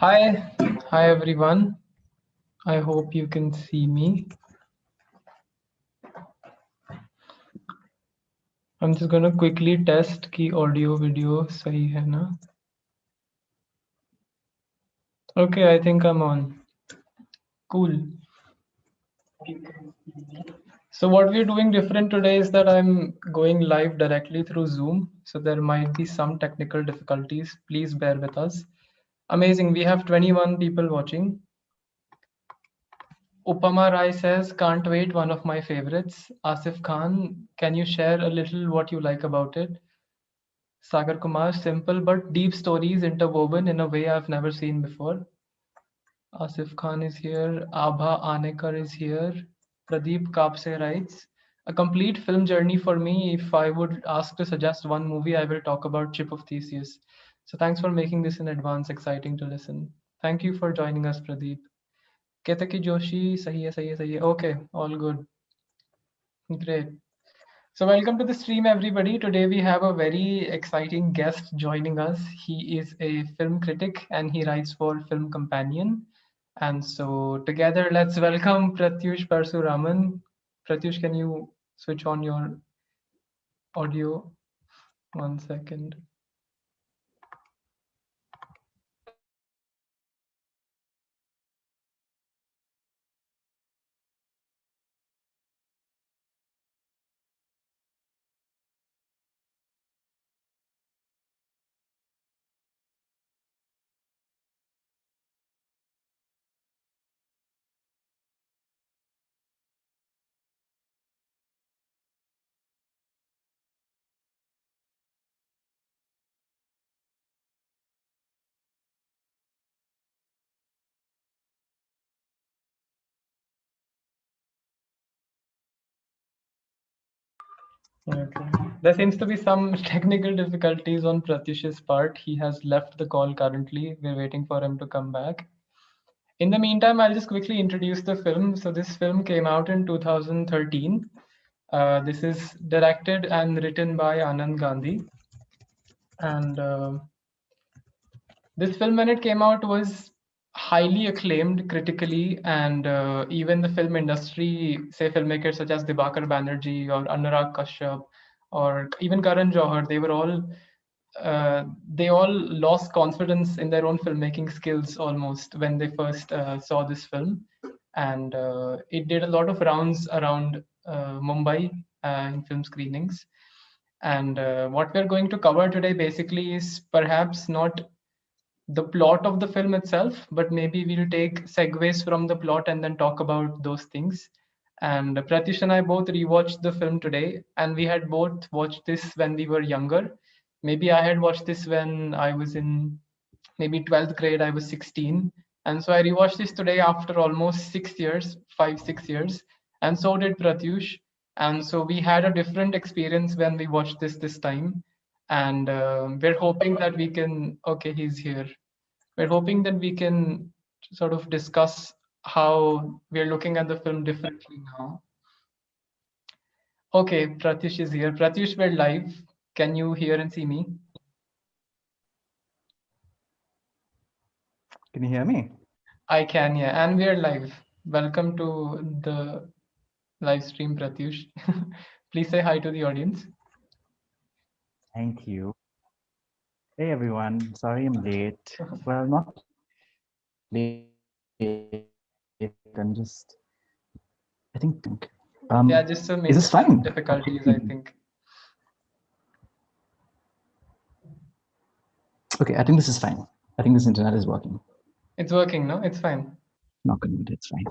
Hi, hi everyone. I hope you can see me. I'm just gonna quickly test कि audio video सही है ना? Okay, I think I'm on. Cool. So what we're doing different today is that I'm going live directly through Zoom. So there might be some technical difficulties. Please bear with us. Amazing. We have 21 people watching. Upama Rai says, can't wait, one of my favorites. Asif Khan, can you share a little what you like about it? Sagar Kumar, simple but deep stories interwoven in a way I've never seen before. Asif Khan is here. Abha Anekar is here. Pradeep Kapse writes, a complete film journey for me. If I would ask to suggest one movie, I will talk about Chip of Theseus. So thanks for making this in advance exciting to listen. Thank you for joining us, Pradeep. Ketaki Joshi, sahi hai, sahi hai, sahi hai. Okay, all good. Great. So welcome to the stream, everybody. Today we have a very exciting guest joining us. He is a film critic and he writes for Film Companion. And so together, let's welcome Prathyush Parasuraman. Prathyush, can you switch on your audio? 1 second. Okay. There seems to be some technical difficulties on Pratyush's part. He has left the call currently. We're waiting for him to come back. In the meantime, I'll just quickly introduce the film. So this film came out in 2013. This is directed and written by Anand Gandhi. And this film, when it came out, was highly acclaimed critically, and even the film industry, say filmmakers such as Dibakar Banerjee or Anurag Kashyap or even Karan Johar, they all lost confidence in their own filmmaking skills almost when they first saw this film, and it did a lot of rounds around Mumbai in film screenings. And what we're going to cover today basically is perhaps not the plot of the film itself, but maybe we'll take segues from the plot and then talk about those things. And Pratish and I both rewatched the film today, and we had both watched this when we were younger. Maybe I had watched this when I was in maybe 12th grade, I was 16. And so I rewatched this today after almost 6 years, 5, 6 years. And so did Pratyush. And so we had a different experience when we watched this time. And we're hoping that we can, okay, he's here. We're hoping that we can sort of discuss how we're looking at the film differently now. Okay, Pratyush is here. Pratyush, we're live. Can you hear and see me? Can you hear me? I can, yeah. And we're live. Welcome to the live stream, Pratyush. Please say hi to the audience. Thank you. Hey everyone, sorry I'm late. Well, not late, I'm just, I think, is Yeah, this just some fine? internet difficulties, I think. Okay, I think this is fine. I think this internet is working. It's working, no? It's fine. Not good, it's fine.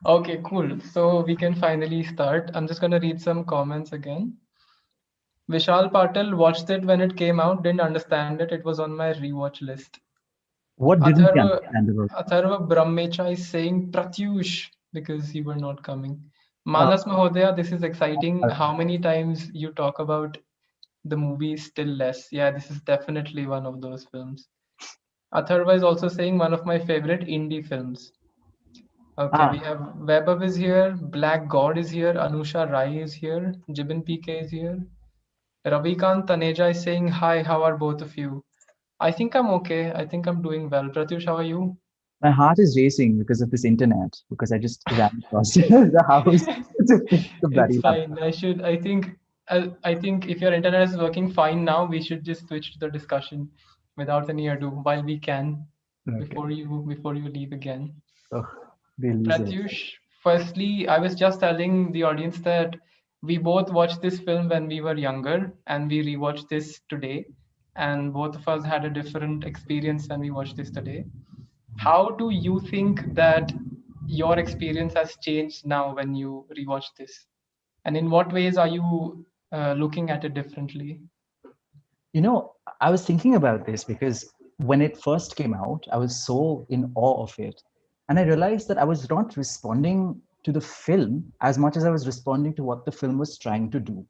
Okay, cool. So we can finally start. I'm just gonna read some comments again. Vishal Patel watched it when it came out, didn't understand it. It was on my rewatch list. What didn't you Atharva, understand about? Atharva Brahmecha is saying Pratyush because you were not coming. Manas Mahodaya, this is exciting. How many times you talk about the movie Still Less? Yeah, this is definitely one of those films. Atharva is also saying one of my favorite indie films. Okay, we Ah, have Webab is here, Black God is here, Anusha Rai is here, Jibin PK is here. Ravikant Taneja is saying, hi, how are both of you? I think I'm okay. I think I'm doing well. Pratyush, how are you? My heart is racing because of this internet, because I just ran across the house to pick the It's bloody fine. laptop. I think if your internet is working fine now, we should just switch to the discussion without any ado while we can Okay. before you leave again. Oh, they lose it. Pratyush, firstly, I was just telling the audience that we both watched this film when we were younger and we rewatched this today, and both of us had a different experience when we watched this today. How do you think that your experience has changed now when you rewatch this? And in what ways are you looking at it differently? You know, I was thinking about this because when it first came out, I was so in awe of it. And I realized that I was not responding to the film as much as I was responding to what the film was trying to do.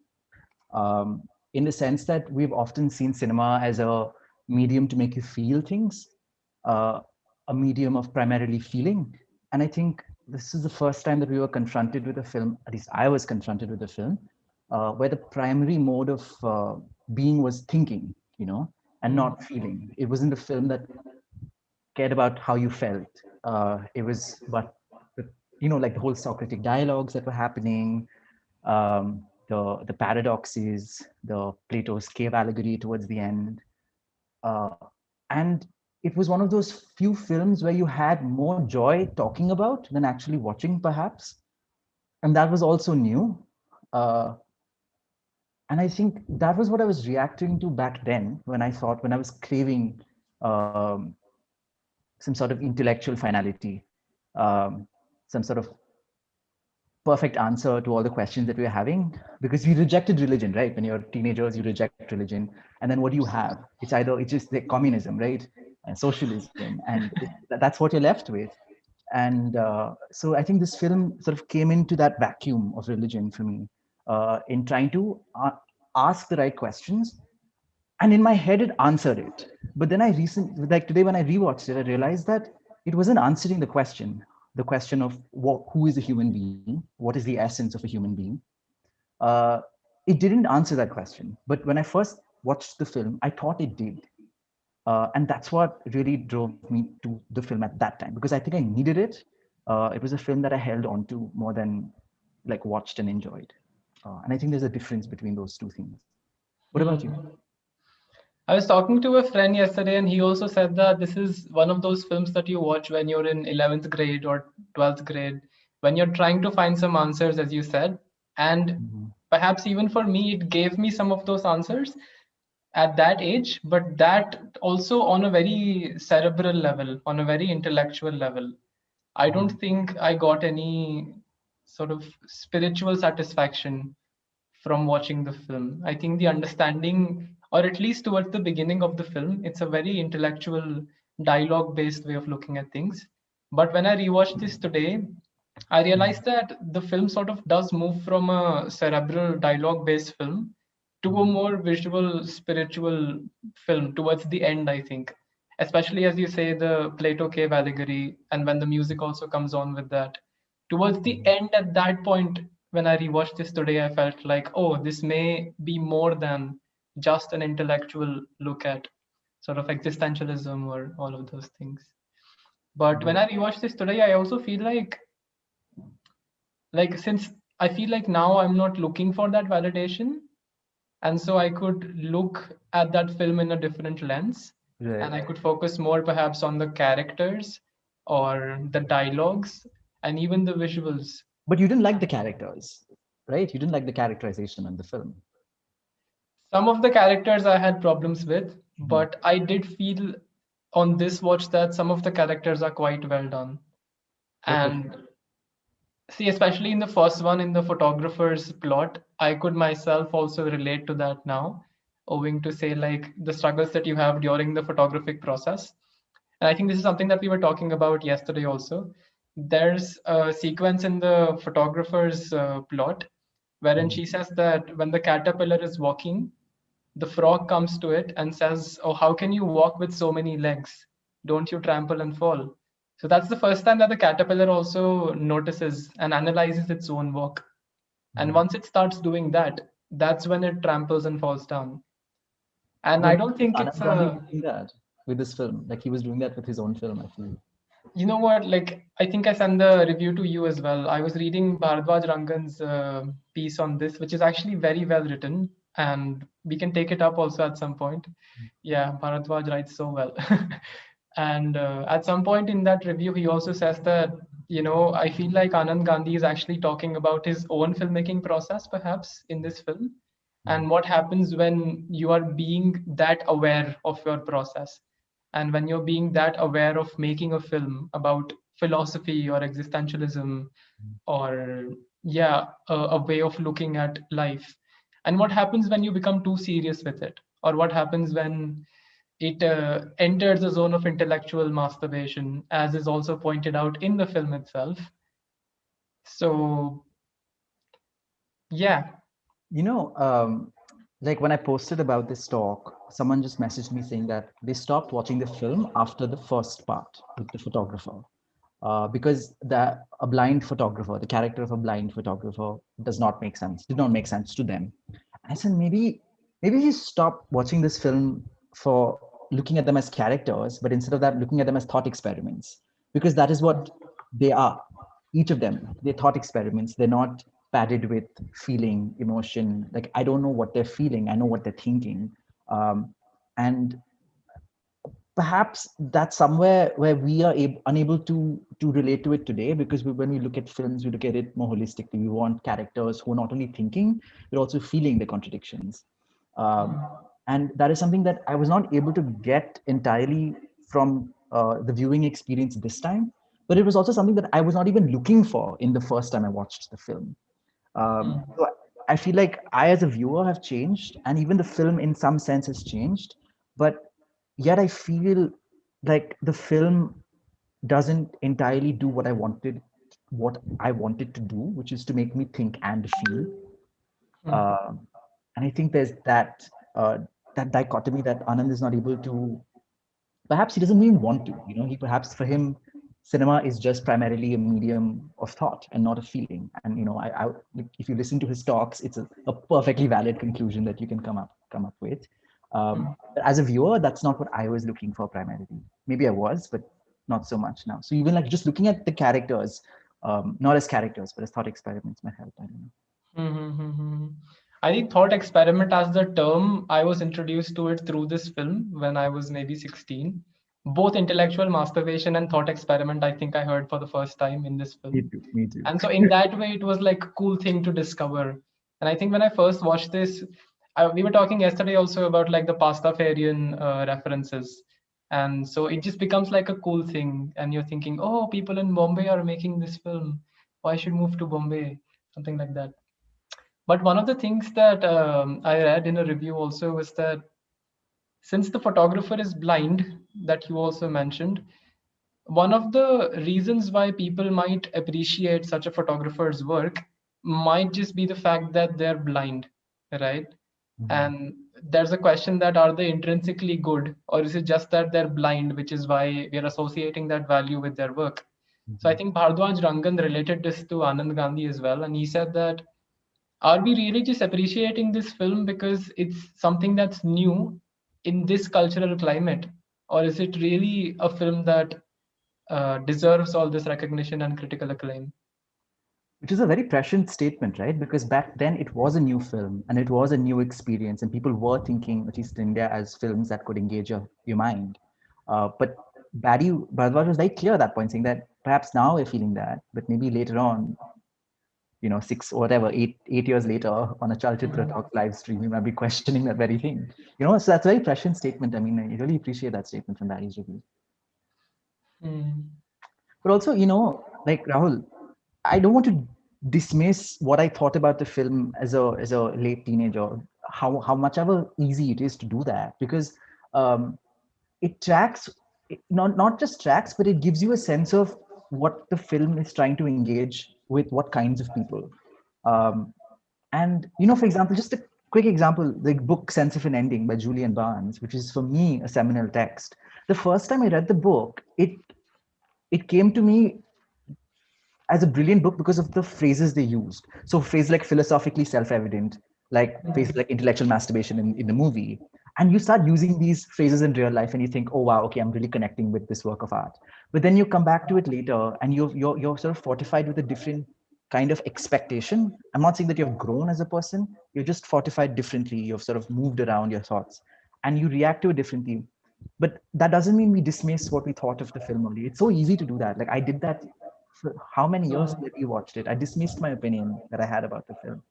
In the sense that we've often seen cinema as a medium to make you feel things, uh, a medium of primarily feeling. And I think this is the first time that we were confronted with a film, at least I was confronted with a film, where the primary mode of being was thinking, and Mm, not feeling. It wasn't a film that cared about how you felt. It was but like the whole Socratic dialogues that were happening, the paradoxes, the Plato's cave allegory towards the end, uh, and it was one of those few films where you had more joy talking about than actually watching, perhaps, and that was also new. Uh, and I think that was what I was reacting to back then when I was craving some sort of intellectual finality, um, some sort of perfect answer to all the questions that we were having, because we rejected religion, right? When you're teenagers, you reject religion, and then what do you have? It's just like communism, right? And socialism, and that's what you're left with. And so I think this film sort of came into that vacuum of religion for me, in trying to ask the right questions, and in my head it answered it. But then like today when I rewatched it, I realized that it wasn't answering the question of who is a human being, what is the essence of a human being. uh, it didn't answer that question, but when I first watched the film, I thought it did. And that's what really drove me to the film at that time, because I think I needed it. It was a film that I held on to more than like watched and enjoyed. And I think there's a difference between those two things. What about you? mm. I was talking to a friend yesterday, and he also said that this is one of those films that you watch when you're in 11th grade or 12th grade, when you're trying to find some answers, as you said. And Mhm. perhaps even for me, it gave me some of those answers at that age, but that also on a very cerebral level, on a very intellectual level. I don't Mhm. think I got any sort of spiritual satisfaction from watching the film. I think the understanding, or at least towards the beginning of the film, it's a very intellectual, dialogue based way of looking at things. But when I rewatched this today, I realized that the film sort of does move from a cerebral dialogue based film to a Mhm. more visual, spiritual film towards the end, I think. Especially as you say, the Plato cave allegory, and when the music also comes on with that. Towards the Mhm. end, at that point, when I rewatched this today, I felt like, oh, this may be more than just an intellectual look at sort of existentialism or all of those things. But when Mhm. I rewatched this today, I also feel like since I feel like now I'm not looking for that validation, and so I could look at that film in a different lens, and I Right. could focus more perhaps on the characters or the dialogues and even the visuals. But you didn't like the characters, right? You didn't like the characterization in the film. Some of the characters I had problems with, Mhm. but I did feel on this watch that some of the characters are quite well done. What was? And see, especially in the first one, in the photographer's plot, I could myself also relate to that now, owing to say like the struggles that you have during the photographic process. And I think this is something that we were talking about yesterday also. There's a sequence in the photographer's plot wherein Mhm. she says that when the caterpillar is walking, the frog comes to it and says, "Oh, how can you walk with so many legs? Don't you trample and fall?" So that's the first time that the caterpillar also notices and analyzes its own walk. And Mhm. once it starts doing that, that's when it tramples and falls down. And I But don't think it's Anand Gandhi a, was doing that with this film. Like he was doing that with his own film, I feel. you know what, like I think I sent the review to you as well. I was reading Bharadwaj Rangan's piece on this, which is actually very well written, and we can take it up also at some point. Yeah, Bharadwaj writes so well. And at some point in that review, he also says that, you know, I feel like Anand Gandhi is actually talking about his own filmmaking process, perhaps, in this film, and what happens when you are being that aware of your process, and when you're being that aware of making a film about philosophy or existentialism, or yeah, a way of looking at life, and what happens when you become too serious with it, or what happens when it enters a zone of intellectual masturbation, as is also pointed out in the film itself. So yeah. You know, like when I posted about this talk, someone just messaged me saying that they stopped watching the film after the first part with the photographer. Because a blind photographer, the character of a blind photographer, did not make sense to them. I said maybe you stop watching this film for looking at them as characters, but instead of that, looking at them as thought experiments, because that is what they are. Each of them, they're thought experiments. They're not padded with feeling, emotion. Like I don't know what they're feeling. I know what they're thinking. And perhaps that's somewhere where we are unable to relate to it today, because when we look at films, we look at it more holistically. We want characters who are not only thinking but also feeling the contradictions, um, and that is something that I was not able to get entirely from the viewing experience this time. But it was also something that I was not even looking for in the first time I watched the film. So I feel like I, as a viewer, have changed, and even the film, in some sense, has changed. But yet, I feel like the film doesn't entirely do what I wanted to do, which is to make me think and feel. Um, and I think there's that dichotomy that Anand is not able to. Perhaps he doesn't even want to. Perhaps for him, cinema is just primarily a medium of thought and not a feeling. And if you listen to his talks, it's a perfectly valid conclusion that you can come up with. But as a viewer, that's not what I was looking for primarily. Maybe I was, but not so much now. So even like just looking at the characters, not as characters, but as thought experiments might help. I don't know. Mm-hmm. I think thought experiment as the term, I was introduced to it through this film when I was maybe 16. Both intellectual masturbation and thought experiment, I think I heard for the first time in this Me film. too. Me too. And so in that way, it was like a cool thing to discover. And I think when I first watched this, we were talking yesterday also about like the Pastafarian references. And so it just becomes like a cool thing. And you're thinking, oh, people in Bombay are making this film. Why should move to Bombay? Something like that. But one of the things that I read in a review also was that since the photographer is blind, that you also mentioned, one of the reasons why people might appreciate such a photographer's work might just be the fact that they're blind, right? Mhm. And there's a question that are they intrinsically good, or is it just that they're blind, which is why we are associating that value with their work? So I Mhm. think Bhardwaj Rangan related this to Anand Gandhi as well, and he said that are we really just appreciating this film because it's something that's new in this cultural climate, or is it really a film that deserves all this recognition and critical acclaim? Which is a very prescient statement, right? Because back then it was a new film and it was a new experience, and people were thinking, at least in India, as films that could engage your mind. But Bhardwaj was very clear at that point, saying that perhaps now we're feeling that, but maybe later on, 8 years later, on a Chalchitra Talk live stream, we might be questioning that very thing. So that's a very prescient statement. I mean, I really appreciate that statement from Barry's review. Hmm. But also, like Rahul, I don't want to dismiss what I thought about the film as a late teenager. How much ever easy it is to do that, because um, it tracks, not just tracks, but it gives you a sense of what the film is trying to engage with, what kinds of people. Um, and for example, just a quick example, the book Sense of an Ending by Julian Barnes, which is for me a seminal text. The first time I read the book, it came to me as a brilliant book because of the phrases they used. So phrases like philosophically self-evident, like phrases like intellectual masturbation in the movie, and you start using these phrases in real life and you think, oh wow, okay, I'm really connecting with this work of art. But then you come back to it later and you're sort of fortified with a different kind of expectation. I'm not saying that you've grown as a person, you're just fortified differently. You've sort of moved around your thoughts and you react to it differently. But that doesn't mean we dismiss what we thought of the film only. It's so easy to do that. Like I did that for how many years Hmm. that we watched it. I dismissed my opinion that I had about the film.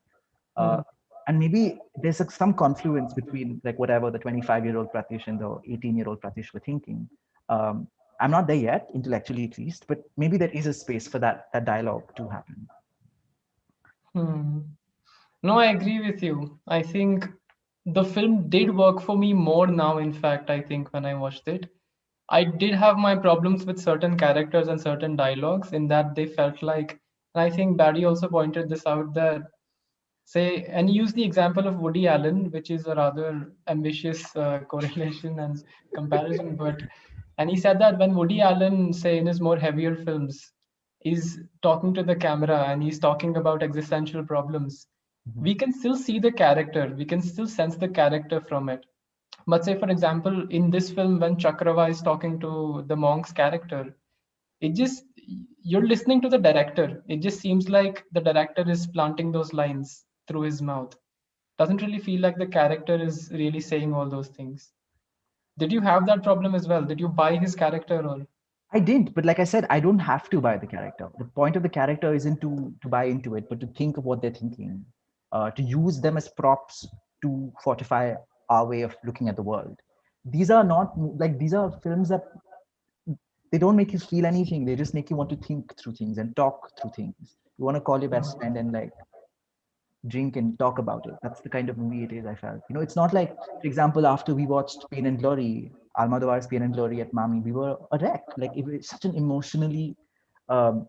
Uh, Hmm. and maybe there's like some confluence between like whatever the 25-year-old Prathyush and the 18-year-old Prathyush were thinking. Um, I'm not there yet, intellectually at least, but maybe there is a space for that dialogue to happen. Hmm. No, I agree with you. I think the film did work for me more now, in fact, I think when I watched it. I did have my problems with certain characters and certain dialogues in that they felt like, and I think Barry also pointed this out that, say, and he used the example of Woody Allen, which is a rather ambitious correlation and comparison, but, and he said that when Woody Allen, say, in his more heavier films, is talking to the camera and he's talking about existential problems, Mhm. we can still see the character, we can still sense the character from it. But say, for example, in this film, when Chakrava is talking to the monk's character, it just, you're listening to the director. It just seems like the director is planting those lines through his mouth. Doesn't really feel like the character is really saying all those things. Did you have that problem as well? Did you buy his character or? I didn't, but like I said, I don't have to buy the character. The point of the character isn't to buy into it, but to think of what they're thinking, to use them as props to fortify our way of looking at the world. These are not like these are films that they don't make you feel anything. They just make you want to think through things and talk through things. You want to call your best friend and like drink and talk about it. That's the kind of movie it is, I felt. It's not like, for example, after we watched Pain and Glory, Almodovar's Pain and Glory at Mami, we were a wreck. Like, it was such an emotionally um,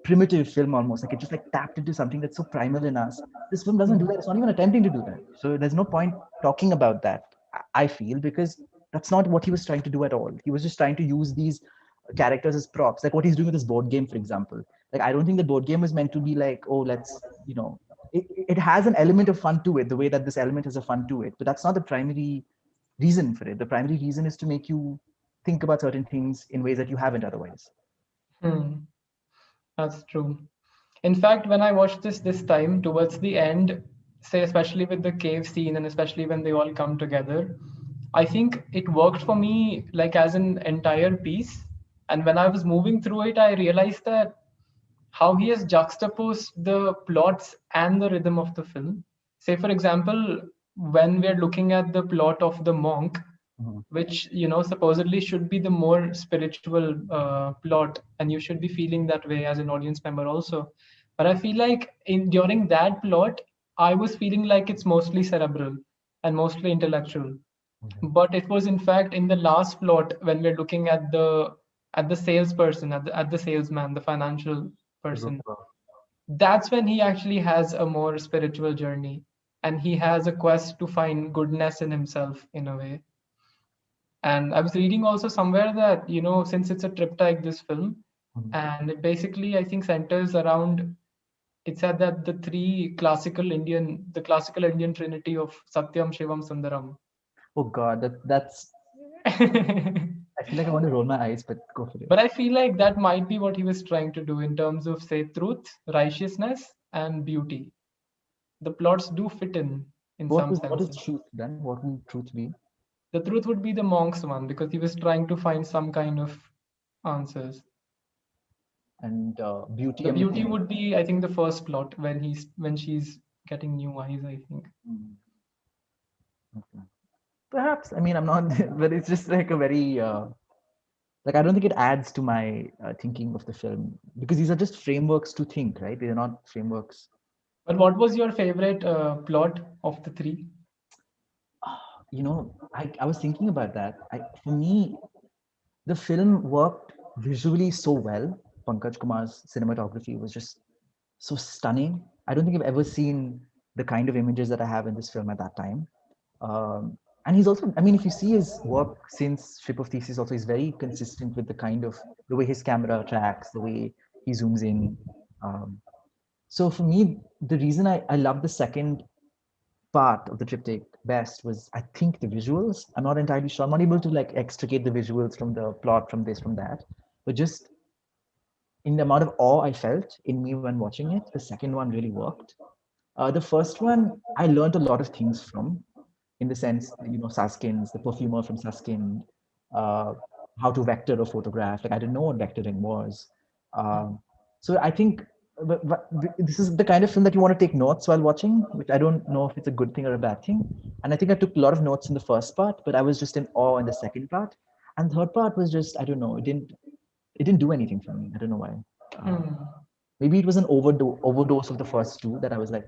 primitive film almost. Like, it just like tapped into something that's so primal in us. This film doesn't do that. It's not even attempting to do that. So there's no point talking about that, I feel, because that's not what he was trying to do at all. He was just trying to use these characters as props, like what he's doing with this board game, for example. Like, I don't think the board game was meant to be like, oh, let's, it has an element of fun to it, the way that this element has a fun to it, but that's not the primary reason for it. The primary reason is to make you think about certain things in ways that you haven't otherwise. Hmm, that's true. In fact, when I watched this time, towards the end, say especially with the cave scene and especially when they all come together, I think it worked for me like as an entire piece. And when I was moving through it, I realized that how he has juxtaposed the plots and the rhythm of the film. Say, for example, when we're looking at the plot of the monk, Mhm. which supposedly should be the more spiritual plot, and you should be feeling that way as an audience member also. But I feel like in during that plot, I was feeling like it's mostly cerebral and mostly intellectual. Mhm. But it was in fact in the last plot when we're looking at the salesperson, at the salesman, the financial The person. broker. That's when he actually has a more spiritual journey, and he has a quest to find goodness in himself in a way. And I was reading also somewhere that, since it's a triptych, this film, Mhm. and it basically, I think, centers around, it said that the classical Indian trinity of Satyam, Shivam, Sundaram. Oh God, that's. I feel like I want to roll my eyes, but go for it. But I feel like that might be what he was trying to do in terms of, say, truth, righteousness, and beauty. The plots do fit in some What is senses. truth then? What would truth be? The truth would be the monk's one because he was trying to find some kind of answers. And beauty, The I'm beauty assuming. would be, I think, the first plot when she's getting new eyes, I think. Mm, okay. Perhaps. I mean, I'm not, but it's just like a very like, I don't think it adds to my thinking of the film because these are just frameworks to think, right? They're not frameworks. But what was your favorite plot of the three? I was thinking about that. For me, the film worked visually so well. Pankaj Kumar's cinematography was just so stunning. I don't think I've ever seen the kind of images that I have in this film at that time. And he's also, I mean, if you see his work since Ship of Theseus, also he's very consistent with the way his camera tracks, the way he zooms in. Um, so for me, the reason I love the second part of the triptych best was, I think, the visuals. I'm not entirely sure. I'm not able to like extricate the visuals from the plot, from this, from that. But just in the amount of awe I felt in me when watching it, the second one really worked. The first one, I learned a lot of things from, in the sense, Saskins, the perfumer from Saskin, uh, how to vector a photograph. Like, I didn't know what vectoring was. Um, so I think this is the kind of film that you want to take notes while watching, which I don't know if it's a good thing or a bad thing. And I think I took a lot of notes in the first part, but I was just in awe in the second part. And the third part was just, I don't know, it didn't do anything for me. I don't know why. Uh, Hmm. Maybe it was an overdose of the first two that I was like,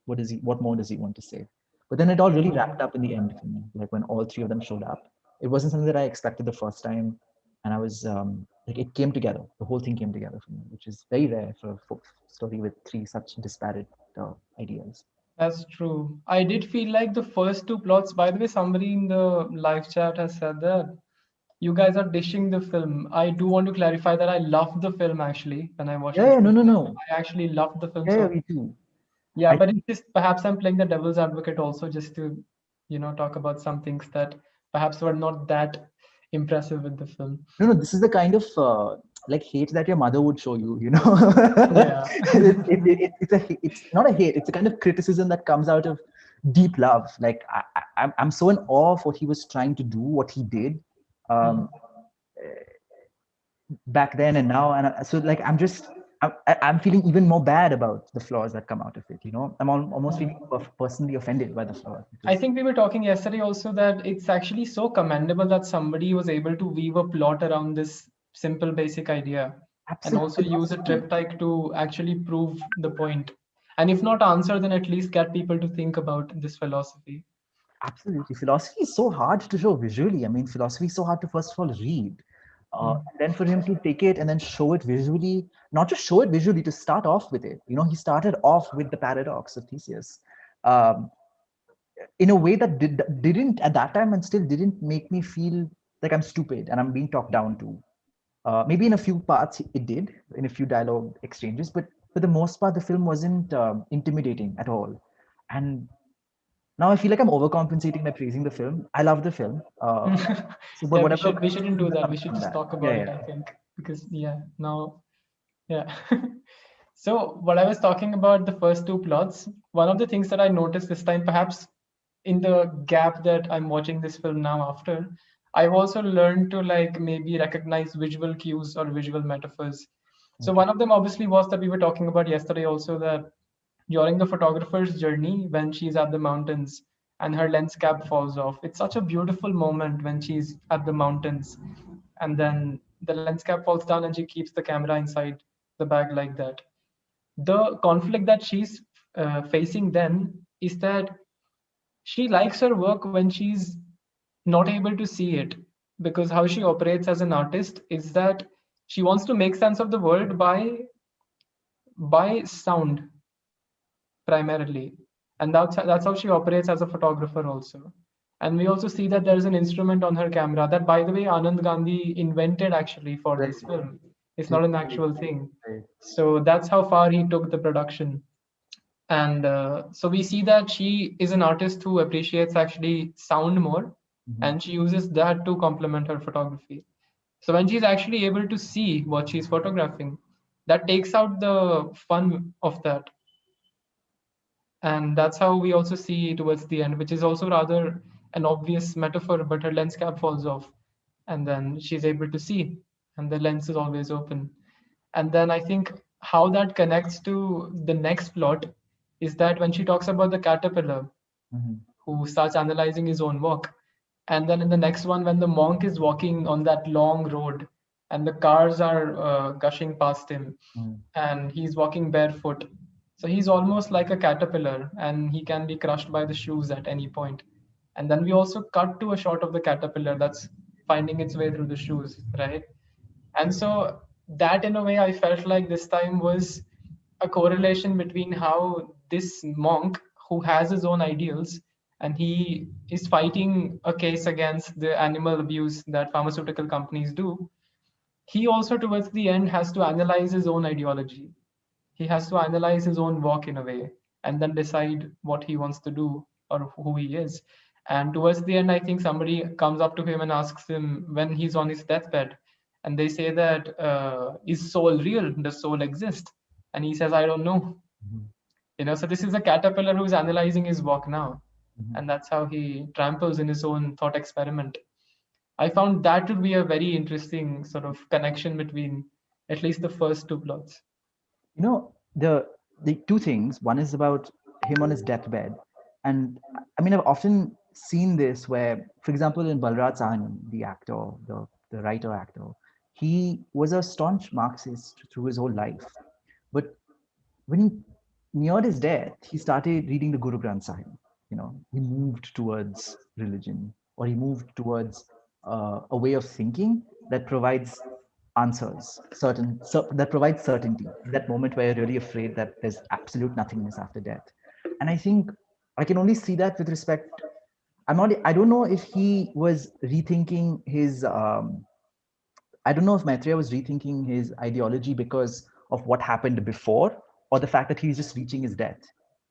what more does he want to say? But then it all really wrapped up in the end for me. Like when all three of them showed up, it wasn't something that I expected the first time, and I was like, it came together. The whole thing came together for me, which is very rare for a story with three such disparate ideas. That's true. I did feel like the first two plots, by the way, somebody in the live chat has said that you guys are dishing the film. I do want to clarify that I loved the film actually when I watched Yeah, this yeah, no, film. no, no. I actually loved the film Yeah, yeah, so me too. yeah, I but think it's just perhaps I'm playing the devil's advocate also just to, talk about some things that perhaps were not that impressive with the film. no, no. This is the kind of like hate that your mother would show you. Yeah. It's not a hate. It's a kind of criticism that comes out of deep love. Like I'm so in awe of what he was trying to do, what he did Hmm. um, back then and now, and so like I'm feeling even more bad about the flaws that come out of it. I'm almost feeling personally offended by the flaws I because think we were talking yesterday also that it's actually so commendable that somebody was able to weave a plot around this simple basic idea and absolutely also use a philosophy. triptych to actually prove the point. And if not answer, then at least get people to think about this philosophy. Absolutely. Philosophy is so hard to show visually. I mean, philosophy is so hard to first of all read. Hmm. And then for him to take it and then show it visually, not just show it visually, to start off with it. He started off with the paradox of Theseus um, in a way that didn't, at that time, and still didn't make me feel like I'm stupid and I'm being talked down to. Maybe in a few parts it did, in a few dialogue exchanges, but for the most part, the film wasn't intimidating at all. And now I feel like I'm overcompensating by praising the film. I love the film. So, but Yeah, whatever we shouldn't do criticisms are that. We coming should from just that, talk yeah, about it, yeah, I think, because yeah, now yeah. So what I was talking about the first two plots, one of the things that I noticed this time, perhaps in the gap that I'm watching this film now after, I've also learned to like maybe recognize visual cues or visual metaphors. So okay. one of them obviously was that we were talking about yesterday also that during the photographer's journey when she's at the mountains and her lens cap falls off. It's such a beautiful moment when she's at the mountains and then the lens cap falls down and she keeps the camera inside the bag like that. The conflict that she's facing then is that she likes her work when she's not able to see it because how she operates as an artist is that she wants to make sense of the world by sound primarily, and that's how she operates as a photographer also. And we also see that there is an instrument on her camera that, by the way, Anand Gandhi invented actually for Right. this film. It's not an Right. actual thing. Right. So that's how far he took the production. And so we see that she is an artist who appreciates actually sound more, Mhm. and she uses that to complement her photography. So when she's actually able to see what she's photographing, that takes out the fun of that. And that's how we also see towards the end, which is also rather an obvious metaphor, but her lens cap falls off and then she's able to see and the lens is always open. And then I think how that connects to the next plot is that when she talks about the caterpillar Mhm. who starts analyzing his own work. And then in the next one, when the monk is walking on that long road and the cars are gushing past him Mhm. and he's walking barefoot. So he's almost like a caterpillar and he can be crushed by the shoes at any point. And then we also cut to a shot of the caterpillar that's finding its way through the shoes, right? And so that, in a way, I felt like this time was a correlation between how this monk, who has his own ideals, and he is fighting a case against the animal abuse that pharmaceutical companies do, he also, towards the end, has to analyze his own ideology. He has to analyze his own work in a way and then decide what he wants to do. or who he is. And towards the end, I think somebody comes up to him and asks him when he's on his deathbed, and they say that is soul real? Does soul exist? And he says, I don't know. Mhm. So this is a caterpillar who's analyzing his work now, Mhm. and that's how he tramples in his own thought experiment. I found that to be a very interesting sort of connection between at least the first two plots. You know, the two things. One is about him on his deathbed, and I mean, I've often seen this where, for example, in Balraj Sahni, the actor, the writer actor, he was a staunch Marxist through his whole life, but when he neared his death, he started reading the Guru Granth Sahib. He moved towards religion, or he moved towards a way of thinking that provides answers, that provides certainty in that moment where you're really afraid that there's absolute nothingness after death. And I think I can only see that with respect. I don't know if he was rethinking his I don't know if Maitreya was rethinking his ideology because of what happened before, or the fact that he's just reaching his death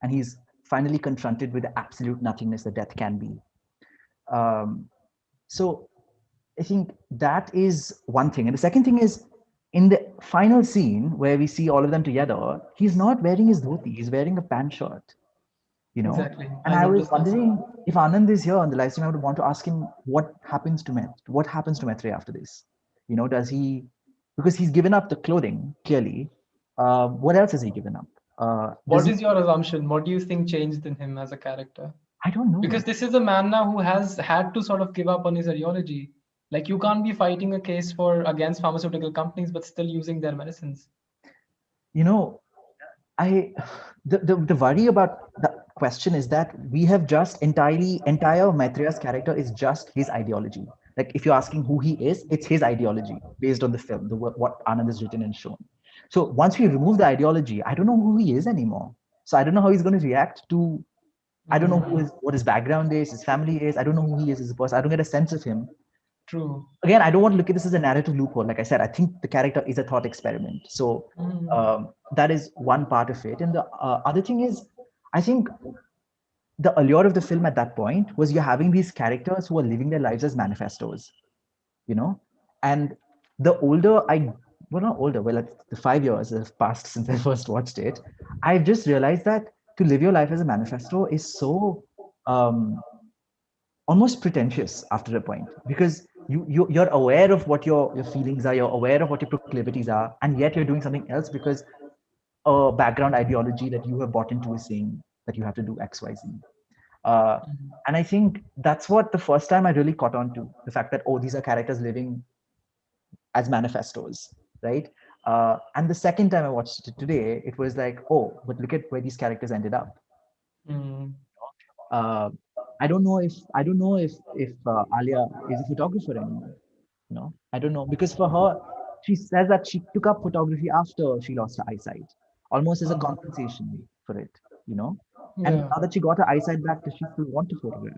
and he's finally confronted with the absolute nothingness that death can be. Um, so I think that is one thing. And the second thing is, in the final scene where we see all of them together, he's not wearing his dhoti, he's wearing a pant shirt. Exactly. And I I was noticed that. wondering if Anand is here on the live stream, I would want to ask him what happens to Maitre after this. Does he, because he's given up the clothing clearly. What else has he given up? Does What he? is your assumption? What do you think changed in him as a character? I don't Because know. this is a man now who has had to sort of give up on his ideology. Like you can't be fighting a case for against pharmaceutical companies but still using their medicines. You know, I the worry about the question is that we have just entire Maitreya's character is just his ideology. Like if you're asking who he is, it's his ideology based on the film, what Anand has written and shown. So once we remove the ideology, I don't know who he is anymore. So I don't know how he's going to react to. I don't know Mm, what his background is, his family is. I don't know who he is as a person. I don't get a sense of him. true. Again, I don't want to look at this as a narrative loophole. Like I said, I think the character is a thought experiment. So Mm, that is one part of it. And the other thing is, I think the allure of the film at that point was you're having these characters who are living their lives as manifestos, you know? And the older well, not older, well, it's the 5 years that have passed since I first watched it, I've just realized that to live your life as a manifesto is so um, almost pretentious after a point because you're aware of what your feelings are, you're aware of what your proclivities are, and yet you're doing something else because a background ideology that you have bought into is saying that you have to do XYZ. uh, mm, and I think that's what the first time I really caught on to, the fact that, oh, these are characters living as manifestos, right? And the second time I watched it today, it was like, oh, but look at where these characters ended up. mm. uh, I don't know if Alia is a photographer anymore. I don't know because for her, she says that she took up photography after she lost her eyesight, almost as a Uh-huh. compensation for it. You know, and Yeah. now that she got her eyesight back, does she still want to photograph?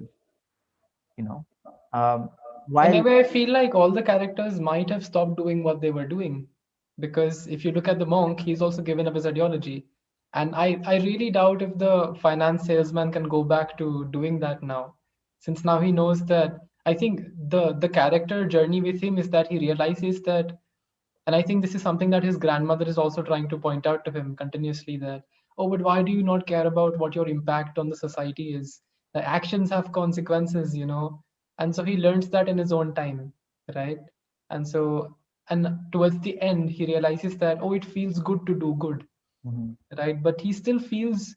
You know, um, In a while way, I feel like all the characters might have stopped doing what they were doing. Because if you look at the monk, he's also given up his ideology. And I really doubt if the finance salesman can go back to doing that now. Since now he knows that I think the character journey with him is that he realizes that, and I think this is something that his grandmother is also trying to point out to him continuously that, oh, but why do you not care about what your impact on the society is? The actions have consequences. And so he learns that in his own time, right? And so, and towards the end, he realizes that, oh, it feels good to do good, Mhm, right? But he still feels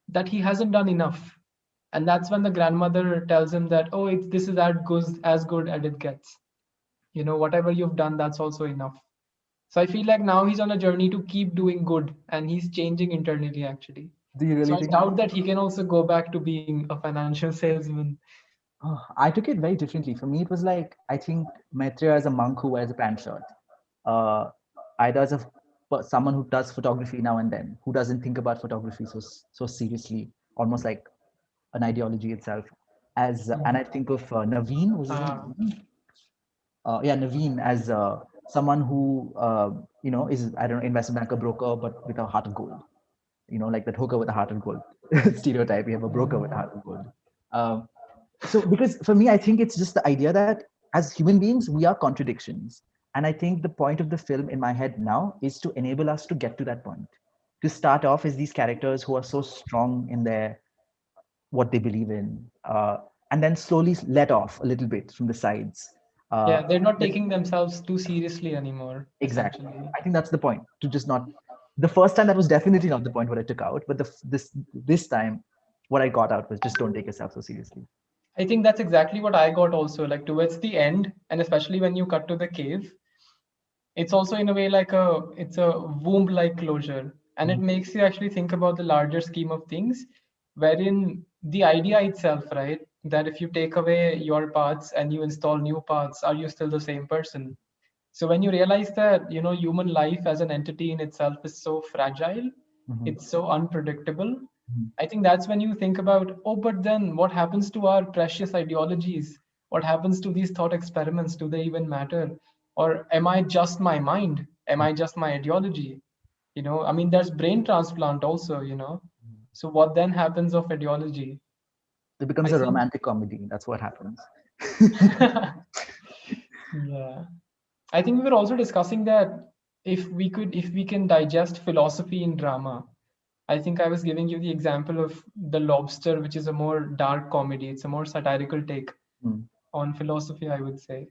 that he hasn't done enough. And that's when the grandmother tells him that, oh, this is as good as it gets. Whatever you've done, that's also enough. So I feel like now he's on a journey to keep doing good and he's changing internally actually. do you So really I think? doubt that he can also go back to being a financial salesman. Oh, I took it very differently. For me, it was like I think Maitreya is a monk who wears a pant shirt. Uh, either as someone who does photography now and then, who doesn't think about photography so seriously, almost like an ideology itself. And I Mhm. think of Naveen, was his Ah, name? Yeah, Naveen as someone who is, I don't know, investment banker, broker, but with a heart of gold. Like that hooker with a heart of gold stereotype. We have a broker with a mm, heart of gold. Um, so because for me, I think it's just the idea that as human beings, we are contradictions. And I think the point of the film in my head now is to enable us to get to that point. To start off as these characters who are so strong in their what they believe in, and then slowly let off a little bit from the sides. Uh, Yeah, they're not but taking themselves too seriously anymore, exactly, essentially. I think that's the point. To just not. The first time that was definitely not the point what I took out, but this time, what I got out was just don't take yourself so seriously. I think that's exactly what I got also. Like towards the end, and especially when you cut to the cave, it's also in a way like it's a womb-like closure, and it Mhm. makes you actually think about the larger scheme of things, wherein the idea itself, right? That if you take away your parts and you install new parts, are you still the same person? So when you realize that, human life as an entity in itself is so fragile, Mhm. it's so unpredictable, Mhm. I think that's when you think about, oh, but then what happens to our precious ideologies? What happens to these thought experiments? Do they even matter? Or am I just my mind? Am I just my ideology? I mean, there's brain transplant also. So what then happens of ideology? It becomes I a think, romantic comedy. That's what happens. yeah. I think we were also discussing that if we can digest philosophy in drama, I think I was giving you the example of The Lobster, which is a more dark comedy. It's a more satirical take Mm. on philosophy, I would say.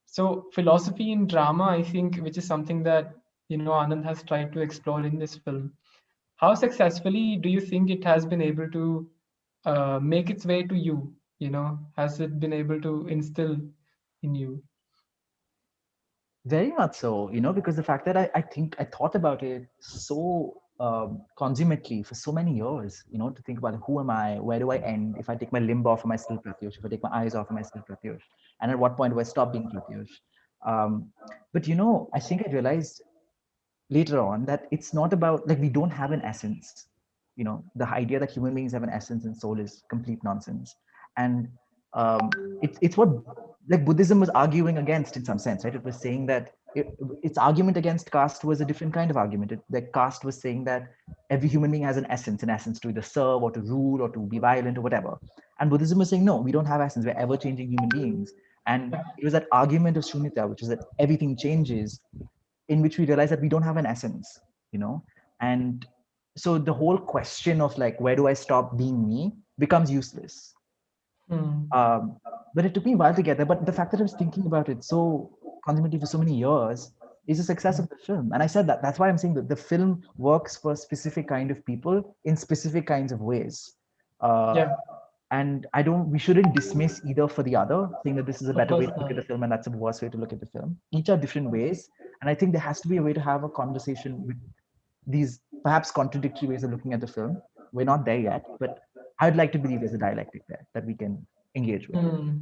So philosophy in drama, I think, which is something that Anand has tried to explore in this film. How successfully do you think it has been able to make its way to you? Has it been able to instill in you? Very much so, because the fact that I think I thought about it so consummately for so many years, to think about who am I, where do I end, if I take my limb off, am I still Pratyush, if I take my eyes off, am I still Pratyush, and at what point do I stop being Pratyush? But I think I realized later on that it's not about like we don't have an essence. The idea that human beings have an essence and soul is complete nonsense. And um, it's what like Buddhism was arguing against in some sense, right? It was saying that its argument against caste was a different kind of argument. Like caste was saying that every human being has an essence to either serve or to rule or to be violent or whatever. And Buddhism was saying, no, we don't have essence. We're ever changing human beings. And it was that argument of Shunyata, which is that everything changes, in which we realize that we don't have an essence, you know and so the whole question of like where do I stop being me becomes useless. Hmm. um, but it took me a while to get there, but the fact that I was thinking about it so consummately for so many years is the success of the film. And I said that's why I'm saying that the film works for a specific kind of people in specific kinds of ways. uh, Yeah, and we shouldn't dismiss either for the other, saying that this is a of better way course to look at not. the film and that's a worse way to look at the film. Each are different ways. And I think there has to be a way to have a conversation with these perhaps contradictory ways of looking at the film. We're not there yet, but I'd like to believe there's a dialectic there that we can engage with. Hmm.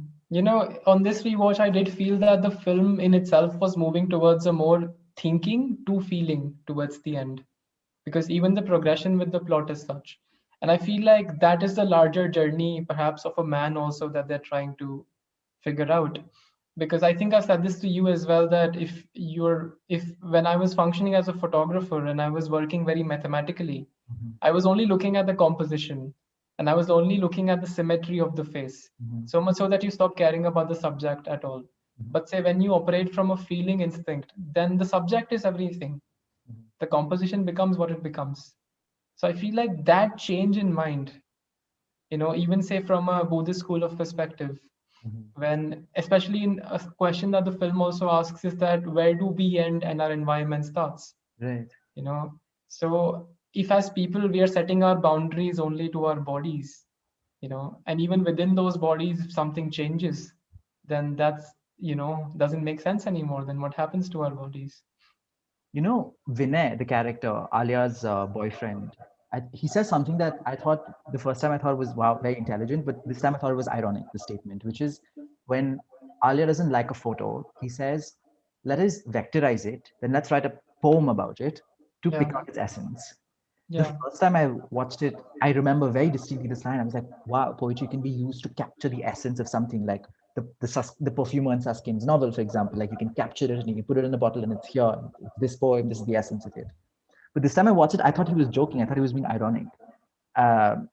On this rewatch, I did feel that the film in itself was moving towards a more thinking to feeling towards the end, because even the progression with the plot is such. And I feel like that is the larger journey, perhaps, of a man also that they're trying to figure out. Because I think I've said this to you as well, that if when I was functioning as a photographer and I was working very mathematically, Mhm, I was only looking at the composition and I was only looking at the symmetry of the face, mhm, so much so that you stop caring about the subject at all. mhm, But say when you operate from a feeling instinct, then the subject is everything. mhm, The composition becomes what it becomes. So I feel like that change in mind, even say from a Buddhist school of perspective, mhm. when especially in a question that the film also asks is that where do we end and our environment starts? Right. you know so if as people we are setting our boundaries only to our bodies, and even within those bodies if something changes, then that's doesn't make sense anymore. Then what happens to our bodies? Vinay, the character, Alia's boyfriend, he says something that I thought the first time I thought was wow, very intelligent, but this time I thought it was ironic, the statement, which is when Alia doesn't like a photo, he says, let us vectorize it, then let's write a poem about it to Yeah, pick out its essence. The yeah, first time I watched it, I remember very distinctly this line. I was like, wow, poetry can be used to capture the essence of something like the perfumer in Susskind's novel, for example. Like you can capture it and you can put it in a bottle and it's here. This poem, this is the essence of it. But this time I watched it, I thought he was joking. I thought he was being ironic. Um,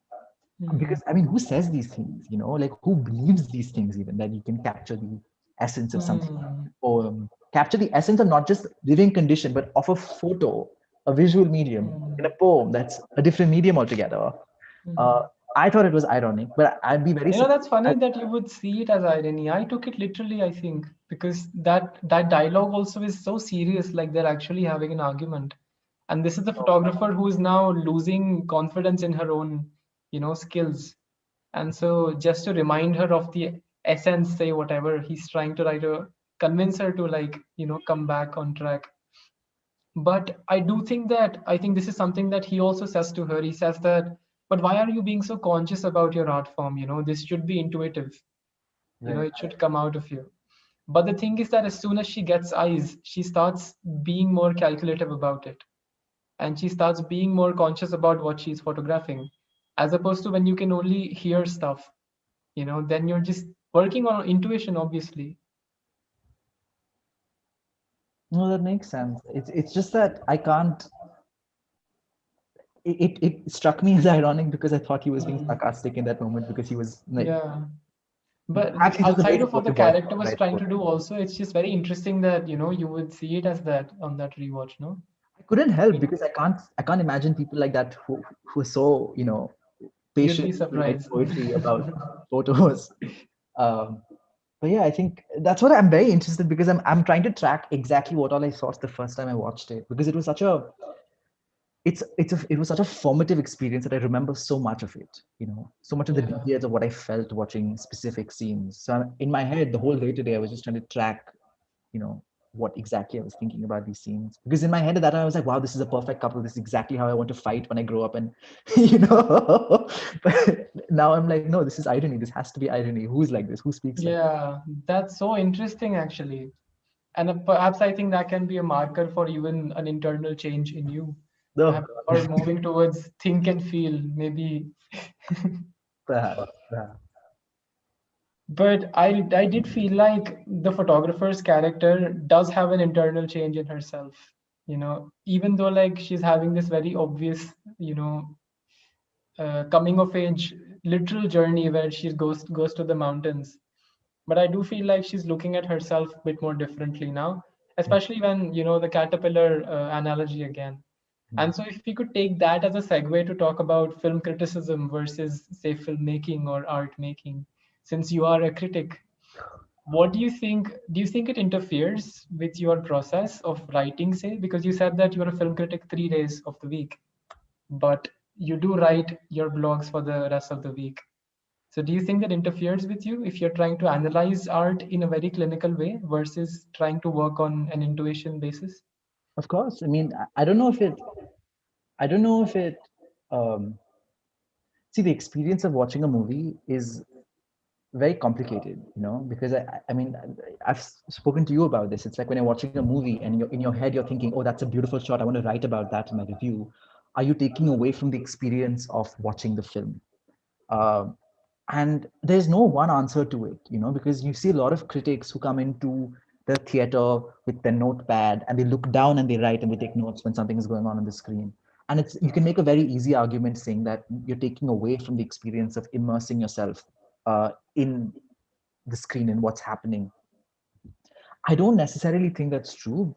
Hmm. because I mean, who says these things? Like who believes these things even that you can capture the essence of something in Hmm. a poem, capture the essence of not just living condition, but of a photo, a visual medium in a Hmm. poem that's a different medium altogether. Uh, Hmm. I thought it was ironic, but I'd be very That's surprised. funny that you would see it as irony. I took it literally, I think, because that dialogue also is so serious, like they're actually having an argument. And this is the photographer who is now losing confidence in her own, skills. And so just to remind her of the essence, say whatever, he's trying to try to convince her to like, come back on track. But I think this is something that he also says to her. He says that, but why are you being so conscious about your art form? This should be intuitive. Right. It should come out of you. But the thing is that as soon as she gets eyes, she starts being more calculative about it. And she starts being more conscious about what she's photographing. As opposed to when you can only hear stuff, then you're just working on intuition, obviously. No, that makes sense. It's just that I can't. It struck me as ironic because I thought he was being Hmm. sarcastic in that moment because he was like, Yeah. But actually, it was a very outside of good what the to watch. character was Right. trying to do, also, it's just very interesting that, you would see it as that on that rewatch, no? I couldn't help It, because I can't imagine people like that who are so you'd patient be to write surprised. poetry about photos. Um, but yeah, I think that's what I'm very interested because I'm trying to track exactly what all I saw the first time I watched it because it was such a it was such a formative experience that I remember so much of it. So much of the Yeah. details of what I felt watching specific scenes. So in my head, the whole day today, I was just trying to track you know what exactly I was thinking about these scenes. Because in my head at that time, I was like, wow, this is a perfect couple. This is exactly how I want to fight when I grow up. And but now I'm like, no, this is irony. This has to be irony. Who's like this? Who speaks like Yeah, that's so interesting, actually. And perhaps I think that can be a marker for even an internal change in you, this? Oh or God. moving towards think and feel, maybe. Perhaps, perhaps. But I did feel like the photographer's character does have an internal change in herself, even though like she's having this very obvious, coming of age literal journey where she goes to the mountains. But I do feel like she's looking at herself a bit more differently now, especially when the caterpillar analogy again. And so if we could take that as a segue to talk about film criticism versus say filmmaking or art making, since you are a critic, what do you think it interferes with your process of writing, say, because you said that you're a film critic 3 days of the week, but you do write your blogs for the rest of the week. So do you think that interferes with you if you're trying to analyze art in a very clinical way versus trying to work on an intuition basis? Of course. I mean, I don't know if it. I don't know if it. Um, See, the experience of watching a movie is very complicated, because I mean, I've spoken to you about this. It's like when you're watching a movie and you're in your head, you're thinking, oh, that's a beautiful shot. I want to write about that in my review. Are you taking away from the experience of watching the film? Um, and there's no one answer to it, because you see a lot of critics who come into the theater with their notepad and they look down and they write and they take notes when something is going on the screen. And you can make a very easy argument saying that you're taking away from the experience of immersing yourself in the screen and what's happening. I don't necessarily think that's true,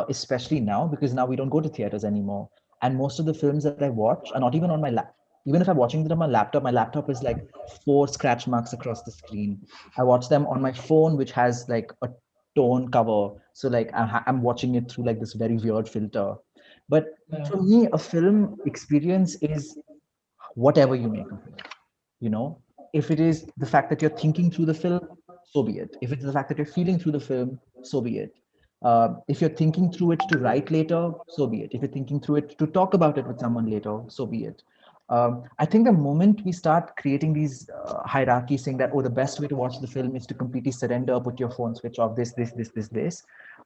especially now because now we don't go to theaters anymore. And most of the films that I watch are not even on my lap. Even if I'm watching them on my laptop is like 4 scratch marks across the screen. I watch them on my phone, which has like a tone cover. So like I'm watching it through like this very weird filter. But Yeah. for me, a film experience is whatever you make of it. you know if it is the fact that you're thinking through the film, so be it. If it's the fact that you're feeling through the film, so be it. If you're thinking through it to write later, so be it. If you're thinking through it to talk about it with someone later, so be it. I think the moment we start creating these hierarchies saying that, oh, the best way to watch the film is to completely surrender, put your phone switch off, this,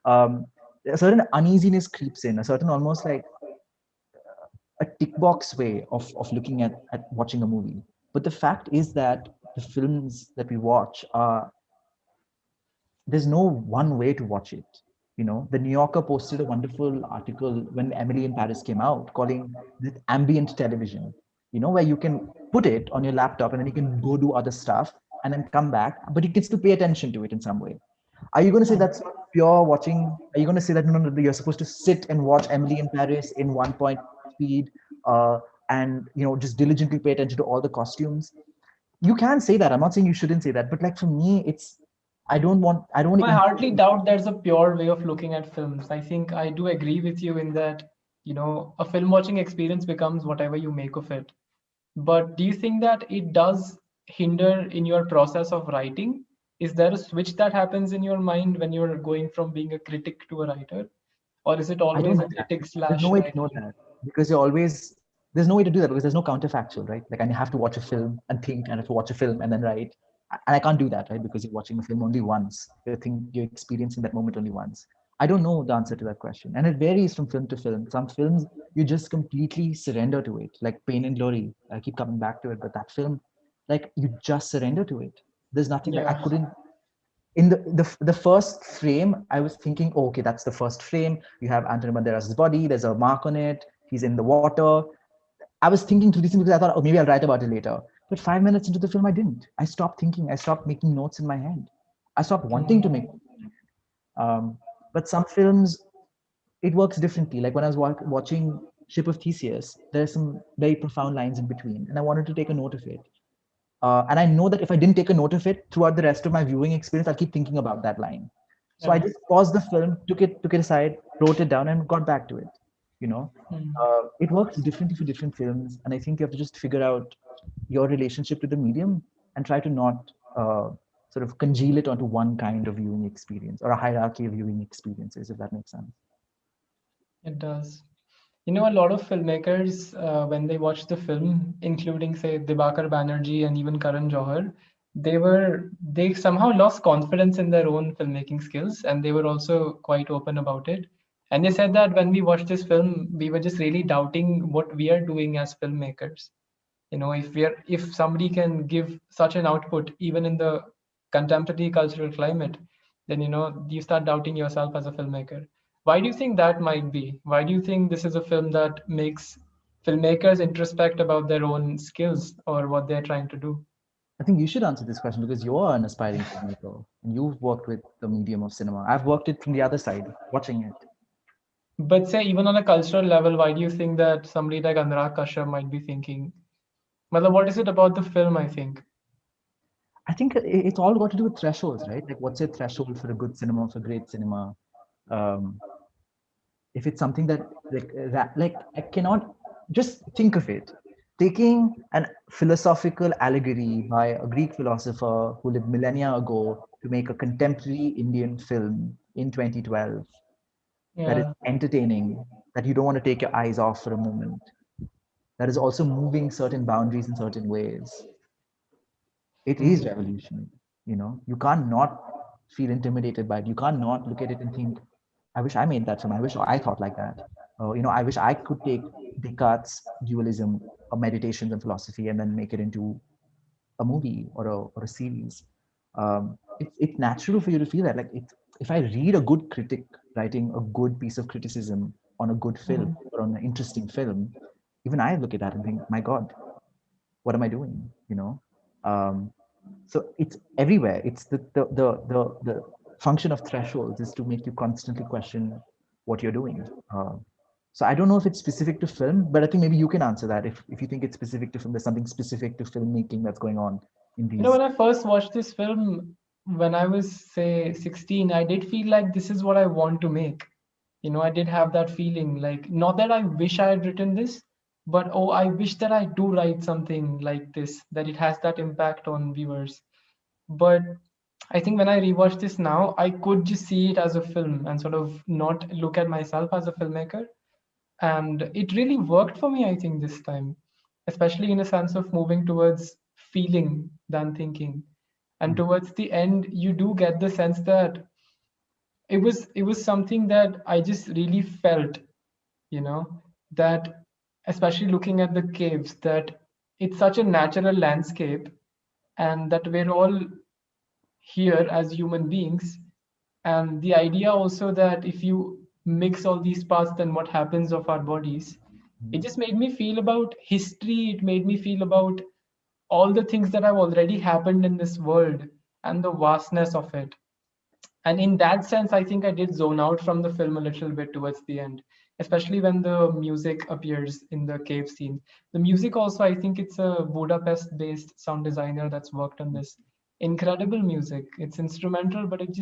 um, a certain uneasiness creeps in, a certain almost like a tick box way of looking at watching a movie. But the fact is that the films that we watch are, there's no one way to watch it. The New Yorker posted a wonderful article when Emily in Paris came out, calling it ambient television. where you can put it on your laptop and then you can go do other stuff and then come back, but you can still pay attention to it in some way. Are you going to say that's not pure watching? Are you going to say that no, no, no, you're supposed to sit and watch Emily in Paris in 1 point speed, uh, and just diligently pay attention to all the costumes? You can say that. I'm not saying you shouldn't say that, but like for me, it's I don't want I to. hardly doubt there's a pure way of looking at films. I think I do agree with you in that, a film watching experience becomes whatever you make of it. But do you think that it does hinder in your process of writing? Is there a switch that happens in your mind when you're going from being a critic to a writer? Or is it I don't always a know that. critic There's slash no way to writer? know that because there's no way to do that because there's no counterfactual, right? Like I have to watch a film and think, and I have to watch a film and then write, and I can't do that, right? Because you're watching a film only once. You're experiencing that moment only once. I don't know the answer to that question, and it varies from film to film. Some films you just completely surrender to it, like Pain and Glory. I keep coming back to it, but that film, like you just surrender to it. There's nothing like I Yeah. couldn't in the first frame, I was thinking, oh, okay, that's the first frame. You have Antonio Banderas' body. There's a mark on it. He's in the water. I was thinking through these things because I thought, oh, maybe I'll write about it later. But 5 minutes into the film, I didn't. I stopped thinking. I stopped making notes in my head. I stopped wanting to make. Um, but some films, it works differently. Like when I was watching Ship of Theseus, there's some very profound lines in between, and I wanted to take a note of it. And I know that if I didn't take a note of it throughout the rest of my viewing experience, I'll keep thinking about that line. So I Yeah. just paused the film, took it aside, wrote it down, and got back to it. You know, Hmm. it works differently for different films, and I think you have to just figure out your relationship to the medium and try to not sort of congeal it onto one kind of viewing experience or a hierarchy of viewing experiences, if that makes sense. It does. A lot of filmmakers, when they watched the film, including say Dibakar Banerjee and even Karan Johar, they somehow lost confidence in their own filmmaking skills, and they were also quite open about it. And they said that when we watched this film, we were just really doubting what we are doing as filmmakers. If somebody can give such an output even in the contemporary cultural climate, then you start doubting yourself as a filmmaker. Why do you think that might be? Why do you think this is a film that makes filmmakers introspect about their own skills or what they're trying to do? I think you should answer this question because you're an aspiring filmmaker and you've worked with the medium of cinema. I've worked it from the other side, watching it. But say even on a cultural level, why do you think that somebody like Anurag Kashyap might be thinking, well, what is it about the film, I think? I think it's all got to do with thresholds, right? Like, what's your threshold for a good cinema, for great cinema? Um, if it's something that, like I cannot just think of it. Taking an philosophical allegory by a Greek philosopher who lived millennia ago to make a contemporary Indian film in 2012 that is Yeah. entertaining, that you don't want to take your eyes off for a moment, that is also moving certain boundaries in certain ways. It is Hmm. revolutionary. You can't not feel intimidated by it. You can't not look at it and think, I wish I made that film. I wish I thought like that. I wish I could take Descartes' dualism or meditations and philosophy and then make it into a movie or a series. It's natural for you to feel that. Like if I read a good critic writing a good piece of criticism on a good film Hmm. or on an interesting film, even I look at that and think, my God, what am I doing? Um, so it's everywhere. It's the function of thresholds is to make you constantly question what you're doing. So I don't know if it's specific to film, but I think maybe you can answer that. If you think it's specific to film, there's something specific to filmmaking that's going on in these. When I first watched this film, when I was, say, 16, I did feel like this is what I want to make. I did have that feeling like, not that I wish I had written this, but oh, I wish that I do write something like this, that it has that impact on viewers. But I think when I rewatch this now, I could just see it as a film and sort of not look at myself as a filmmaker. And it really worked for me, I think, this time, especially in a sense of moving towards feeling than thinking. And towards the end, you do get the sense that it was something that I just really felt, you know, that especially looking at the caves, that it's such a natural landscape and that we're all here as human beings. And the idea also that if you mix all these parts, then what happens of our bodies? It just made me feel about history. It made me feel about all the things that have already happened in this world and the vastness of it. And in that sense, I think I did zone out from the film a little bit towards the end, especially when the music appears in the cave scene. The music also, I think it's a Budapest based sound designer that's worked on this. Incredible music. It's instrumental, but it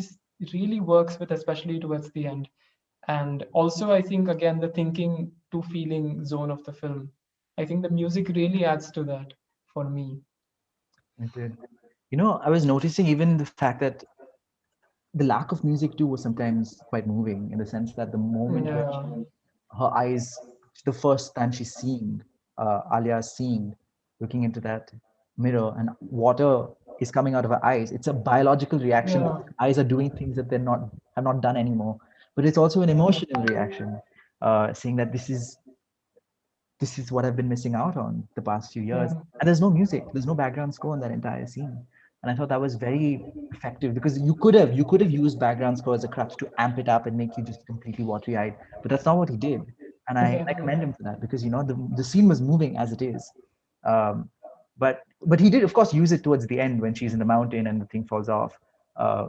really works with, especially towards the end. And also, I think, again, the thinking to feeling zone of the film. I think the music really adds to that for me. I did. You know, I was noticing even the fact that the lack of music too was sometimes quite moving in the sense that the moment when Yeah, her eyes, the first time she's seeing, Alia is seeing, looking into that mirror, and water is coming out of her eyes. It's a biological reaction yeah, because her eyes are doing things that have not done anymore. But it's also an emotional reaction, saying that this is what I've been missing out on the past few years. yeah, And there's no music, there's no background score in that entire scene. And I thought that was very effective because you could have used background score as a crutch to amp it up and make you just completely watery eyed. But that's not what he did. And I exactly. commend him for that because the scene was moving as it is. Um, but he did of course use it towards the end when she's in the mountain and the thing falls off. Uh,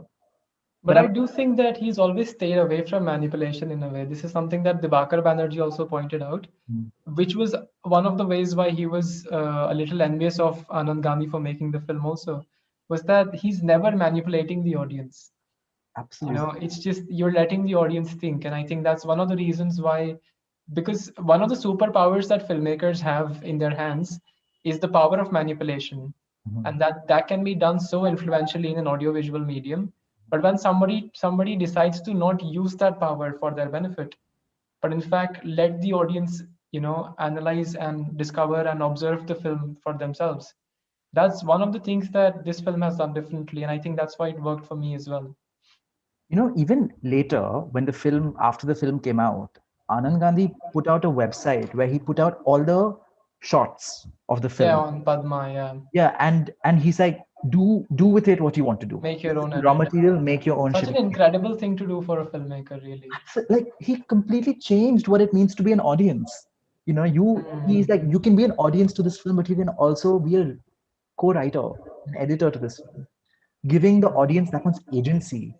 But but I I'm do think that he's always stayed away from manipulation in a way. This is something that Dibakar Banerjee also pointed out, mm, which was one of the ways why he was a little envious of Anand Gandhi for making the film also, was that he's never manipulating the audience. You absolutely. know, it's just you're letting the audience think. And I think that's one of the reasons why, because one of the superpowers that filmmakers have in their hands is the power of manipulation. Mhm. And that can be done so influentially in an audiovisual medium. But when somebody decides to not use that power for their benefit, but in fact let the audience, analyze and discover and observe the film for themselves, that's one of the things that this film has done differently. And I think that's why it worked for me as well. Even later, after the film came out, Anand Gandhi put out a website where he put out all the shots of the Yeah, film. on Padma, yeah. Yeah, and he's like, do with it what you want to do. Make your This is own the raw edit. material, make your own Such shit. an incredible thing to do for a filmmaker, really. Like he completely changed what it means to be an audience. He's like, you can be an audience to this film, but you can also be a co-writer, an editor to this film, giving the audience that much agency.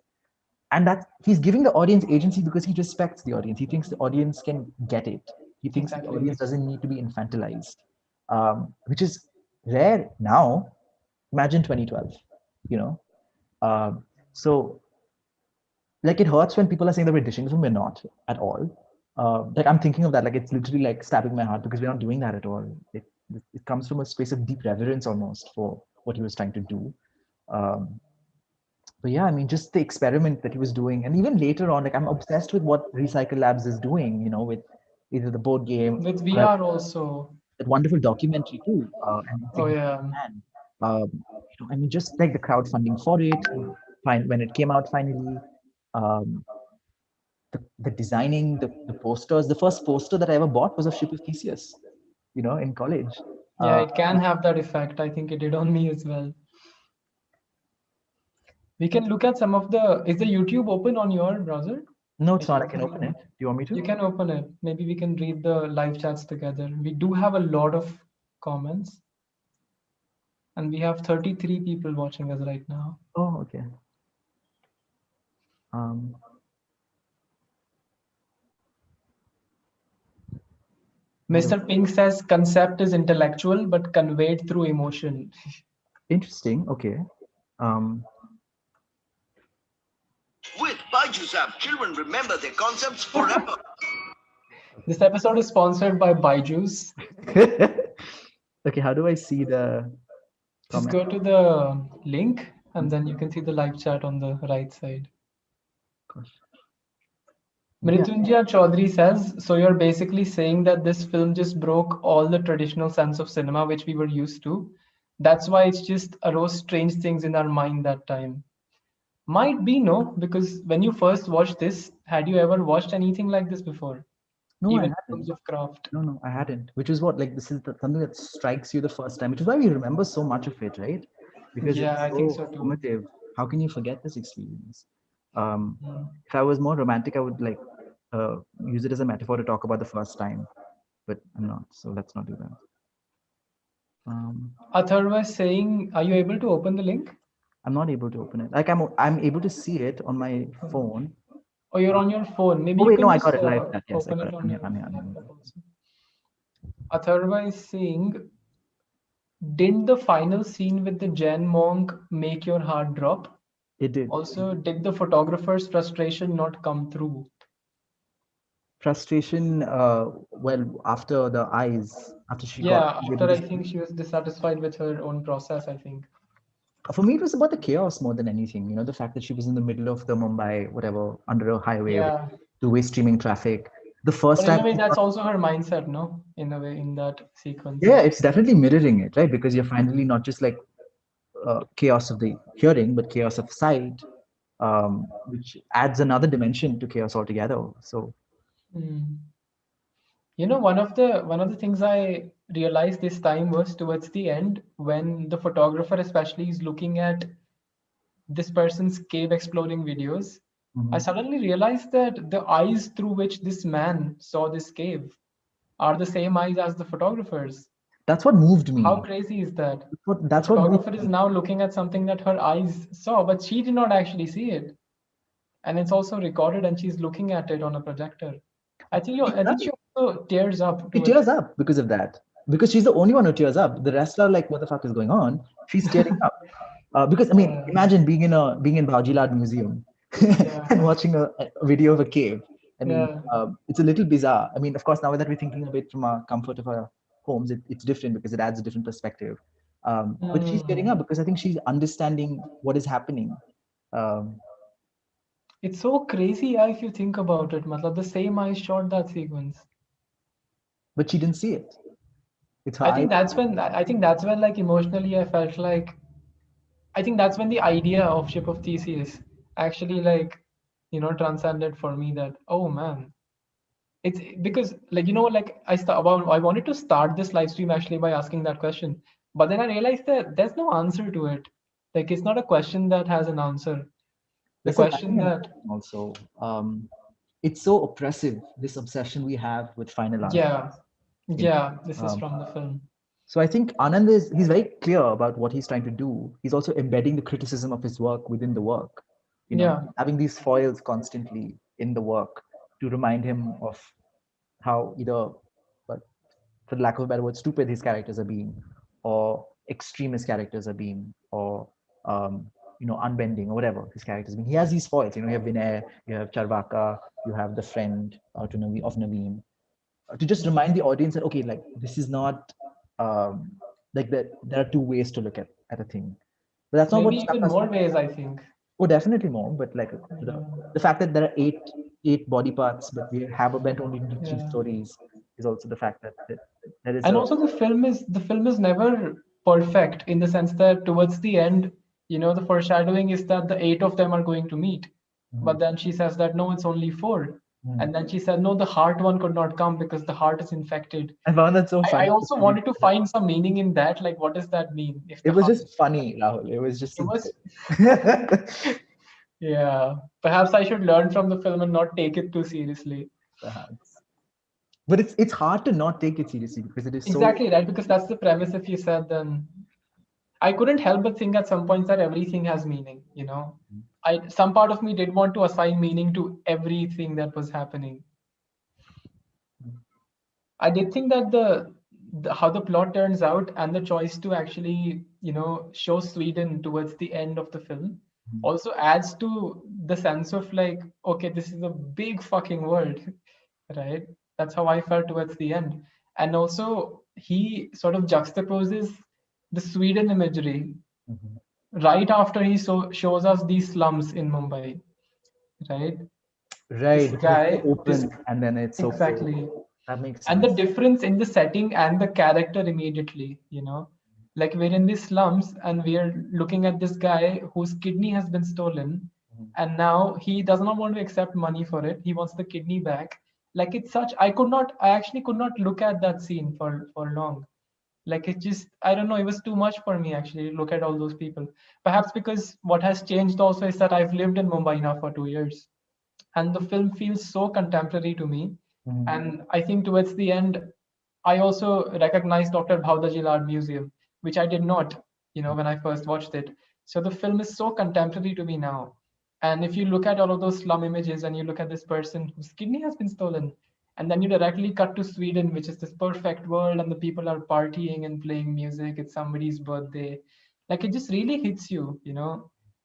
And that he's giving the audience agency because he respects the audience. He thinks the audience can get it. He thinks the Exactly. audience doesn't need to be infantilized, which is rare now. Imagine 2012, you know. So like it hurts when people are saying that we're dishing film. We're not at all. Like I'm thinking of that. Like it's literally like stabbing my heart because we're not doing that at all. It comes from a space of deep reverence almost for what he was trying to do. Um, but yeah, I mean, just the experiment that he was doing, and even later on, like I'm obsessed with what Recycle Labs is doing. With either the board game With or that, VR also. that wonderful documentary too, and Oh Insignificant yeah. Man. I mean, just like the crowdfunding for it, when it came out finally, um, the designing, the posters. The first poster that I ever bought was of Ship of Theseus. In college. Yeah, Uh, it can have that effect. I think it did on me as well. We can look at some of the. Is the YouTube open on your browser? no, it's Maybe not. we I can can open it. Do you want me You to? can open it. Maybe we can read the live chats together. We do have a lot of comments, and we have 33 people watching us right now. Oh, okay. Um, hold on. Mr. Pink says concept is intellectual but conveyed through emotion. Interesting. Okay. Um, With Byju's app, children remember their concepts forever. This episode is sponsored by Byju's. okay. How do I see the Just comment? go to the link and then you can see the live chat on the right side. Gosh. Maybe Mrityunjay Chaudhary says, so you're basically saying that this film just broke all the traditional sense of cinema which we were used to. That's why it's just arose strange things in our mind that time. Might be no, because when you first watched this, had you ever watched anything like this before? no, I Even in terms hadn't. of craft. No, no, I hadn't. Which is what, like, this is something that strikes you the first time, which is why we remember so much of it, right? Because Yeah, it's I think so so too. formative. How can you forget this experience? Um, Mm. if I was more romantic, I would like use it as a metaphor to talk about the first time. but I'm not. So let's not do that. Atharva is saying, are you able to open the link? I'm not able to open it. Like I'm able to see it on my phone. Or you're on your phone. Maybe Oh you wait, no, can I just got it. Live chat. Yes, I open got it it. on I'm here. your I'm here. I'm here. laptop also. Atharva is saying, didn't the final scene with the Jain monk make your heart drop? It did. Also, did the photographer's frustration not come through? Frustration. Well, after the eyes, after she got Yeah, able after to I see. think she was dissatisfied with her own process, I think. For me, it was about the chaos more than anything. The fact that she was in the middle of the Mumbai, whatever, under a highway with Yeah. two-way streaming traffic. The first But in time, a way, that's also her mindset, no? In a way, in that sequence. yeah, it's definitely mirroring it, right? Because you're finally not just like chaos of the hearing, but chaos of sight, which adds another dimension to chaos altogether. So, Hmm. You know, one of the things I realized this time was towards the end when the photographer especially is looking at this person's cave exploring videos. I mhm. suddenly realized that the eyes through which this man saw this cave are the same eyes as the photographer's. That's what moved How me. crazy is that? The That's what moved photographer is me. now looking at something that her eyes saw, but she did not actually see it. And it's also recorded and she's looking at it on a projector. I think she also tears up She towards. tears up because of that. Because she's the only one who tears up. The rest are like, what the fuck is going on? She's tearing up. Because I mean, Yeah, imagine being in Bajilad Museum yeah, and watching a video of a cave. I mean, yeah. it's a little bizarre. I mean, of course, now that we're thinking of it from our comfort of our homes, it's different because it adds a different perspective. But she's tearing up Hmm. because I think she's understanding what is happening. Um, It's so crazy if you think about it. Matlab, the same eyes shot that sequence. but she didn't see it. It's her I eyes. think that's when I think that's when like emotionally I felt like I think that's when the idea of Ship of Theseus actually like transcended for me that oh man it's because like I wanted to start this live stream actually by asking that question, but then I realized that there's no answer to it. Like it's not a question that has an answer. The That's a question lacking in that also. It's so oppressive, this obsession we have with final answers. yeah You yeah this is know? from the film. So I think Anand he's very clear about what he's trying to do. He's also embedding the criticism of his work within the work. Yeah. Having these foils constantly in the work to remind him of how either, but for lack of a better word, stupid his characters are being, or extreme his characters are being, or unbending or whatever his characters being. He has these foils. You have Vinay, you have Charvaka, you have the friend of Naveen, to just remind the audience that okay, like this is not um, like that. There are two ways to look at a thing, but that's not Maybe what stuck even us. more ways, I think. Oh, definitely more. But like the fact that there are eight body parts, but we have a bent only into three Yeah. stories is also the fact that there is And a also the film is never perfect in the sense that towards the end, the foreshadowing is that the eight of them are going to meet. But Mhm. then she says that no, it's only four. Mhm. And then she said, no, the heart one could not come because the heart is infected. I found that so I funny. also wanted to find some meaning in that. Like, what does that mean? If It the was heart, just funny, Rahul. It was just it was, a yeah. Perhaps I should learn from the film and not take it too seriously. perhaps. But it's hard to not take it seriously because it is so. Exactly, right? Because that's the premise. If you said, then I couldn't help but think at some points that everything has meaning. Some part of me did want to assign meaning to everything that was happening. I did think that the how the plot turns out and the choice to actually, show Sweden towards the end of the film also adds to the sense of like, okay, this is a big fucking world, right? That's how I felt towards the end. And also he sort of juxtaposes the Sweden imagery Mhm. right after he shows us these slums in Mumbai, right? This Right, because it's so guy, this open and then it's so full. exactly, That makes and the sense. difference in the setting and the character immediately. Like we're in these slums and we're looking at this guy whose kidney has been stolen, Mhm. and now he does not want to accept money for it. He wants the kidney back. Like it's such I actually could not look at that scene for long. Like it just I don't know, it was too much for me actually to look at all those people. Perhaps because what has changed also is that I've lived in Mumbai now for 2 years, and the film feels so contemporary to me. Mhm. And I think towards the end, I also recognized Dr. Bhaudaji Art Museum, which I did not, when I first watched it. So the film is so contemporary to me now. And if you look at all of those slum images and you look at this person whose kidney has been stolen, and then you directly cut to Sweden, which is this perfect world, and the people are partying and playing music, it's somebody's birthday. Like it just really hits you,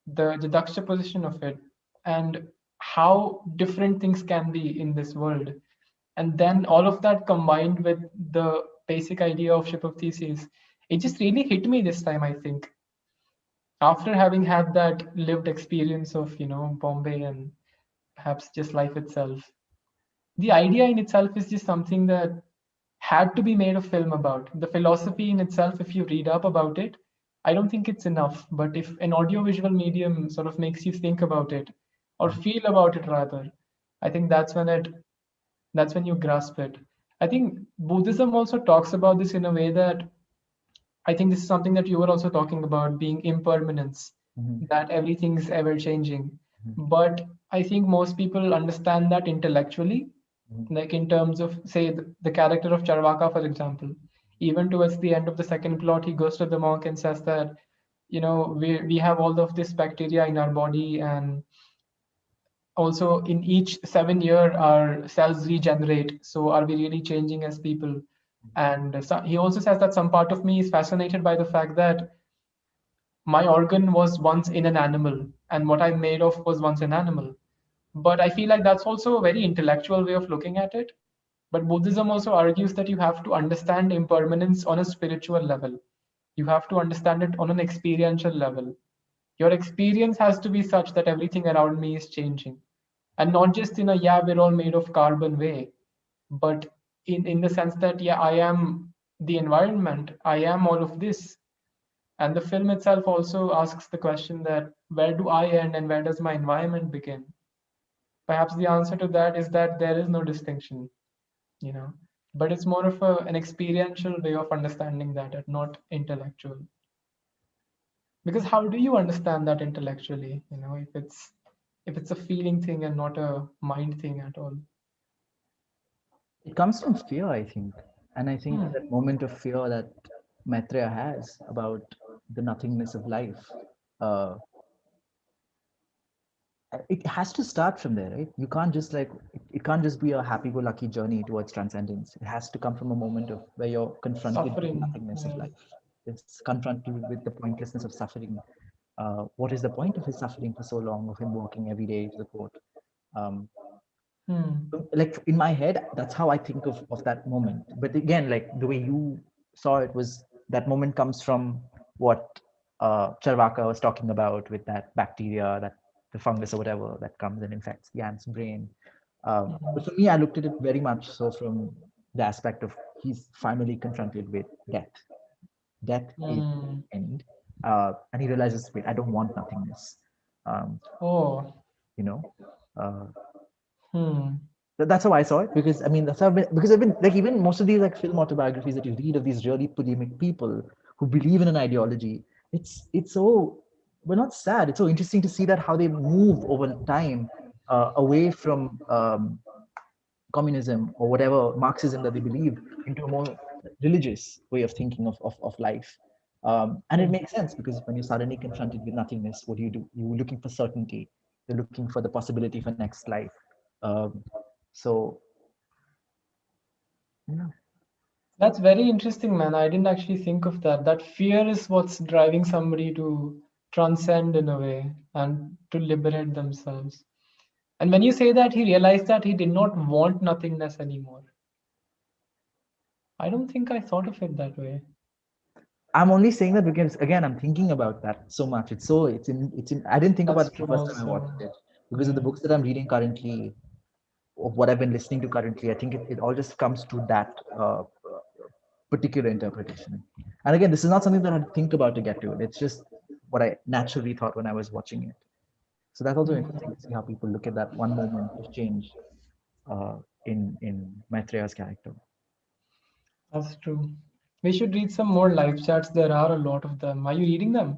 the juxtaposition of it and how different things can be in this world. And then all of that combined with the basic idea of Ship of Theseus, it just really hit me this time, I think. After having had that lived experience of, Bombay and perhaps just life itself, the idea in itself is just something that had to be made a film about. The philosophy in itself, if you read up about it, I don't think it's enough. But if an audiovisual medium sort of makes you think about it or feel about it rather, I think that's when you grasp it. I think Buddhism also talks about this in a way that I think this is something that you were also talking about, being impermanence, that everything is ever changing. But I think most people understand that intellectually, like in terms of, say, the character of Charvaka, for example. Even towards the end of the second plot, he goes to the monk and says that, we have all of this bacteria in our body, and also in each 7 year our cells regenerate, so are we really changing as people? And so he also says that some part of me is fascinated by the fact that my organ was once in an animal and what I'm made of was once an animal. But I feel like that's also a very intellectual way of looking at it. But Buddhism also argues that you have to understand impermanence on a spiritual level. You have to understand it on an experiential level. Your experience has to be such that everything around me is changing. And not just in a, yeah, we're all made of carbon way, but in the sense that, yeah, I am the environment, I am all of this. And the film itself also asks the question that where do I end and where does my environment begin? Perhaps the answer to that is that there is no distinction, you know, but it's more of an experiential way of understanding that and not intellectual. Because how do you understand that intellectually, if it's a feeling thing and not a mind thing at all? It comes from fear, I think. And I think Hmm. that moment of fear that Maitreya has about the nothingness of life, uh, it has to start from there, right? You can't just like, it can't just be a happy-go-lucky journey towards transcendence. It has to come from a moment of where you're confronted with the Suffering. nothingness of Yeah. life. It's confronted with the pointlessness of suffering. What is the point of his suffering for so long, of him walking every day to the court? Um, Hmm. like in my head, that's how I think of that moment. But again, like the way you saw it was that moment comes from what Charvaka was talking about with that bacteria, that the fungus or whatever that comes and infects the ant's brain. But for me, I looked at it very much so from the aspect of he's finally confronted with death. Death is Hmm. the end, and he realizes, wait, I don't want nothingness. Um, Oh. you know, uh, Hmm. that's how I saw it, because I mean that's how because I've been like, even most of these like film autobiographies that you read of these really polemic people who believe in an ideology, it's so, well, not sad, it's so interesting to see that how they move over time, away from communism or whatever Marxism that they believe, into a more religious way of thinking of life. And it Hmm. makes sense, because when you're suddenly confronted with nothingness, what do? You're looking for certainty. You're looking for the possibility for next life. Um, so yeah. That's very interesting, man. I didn't actually think of that. That fear is what's driving somebody to transcend in a way and to liberate themselves. And when you say that he realized that he did not want nothingness anymore, I don't think I thought of it that way. I'm only saying that because again, I'm thinking about that so much. It's so it's in. I didn't think about That's it the true first time I also. watched it, because of the Yeah. books that I'm reading currently, of what I've been listening to currently. I think it all just comes to that particular interpretation. And again, this is not something that I think about to get to it. It's just what I naturally thought when I was watching it. So that's also Hmm. interesting to see how people look at that one moment of change in Maitreya's character. That's true. We should read some more live chats. There are a lot of them. Are you reading them?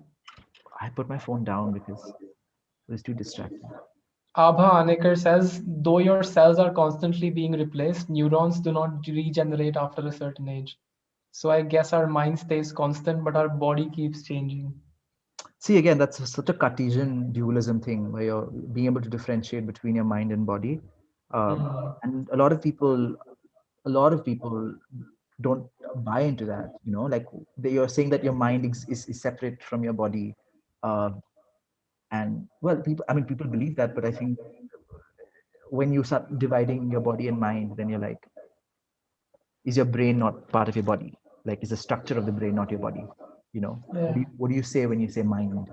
I put my phone down because it was too distracting. Abha Anekar says, though your cells are constantly being replaced, neurons do not regenerate after a certain age. So I guess our mind stays constant, but our body keeps changing. See, again, that's such a Cartesian dualism thing where you're being able to differentiate between your mind and body. Hmm. And a lot of people don't buy into that, like you're saying that your mind is separate from your body. Uh, and well, people believe that, but I think when you start dividing your body and mind, then you're like, is your brain not part of your body? Like, is the structure of the brain not your body? Yeah. What do you say when you say mind?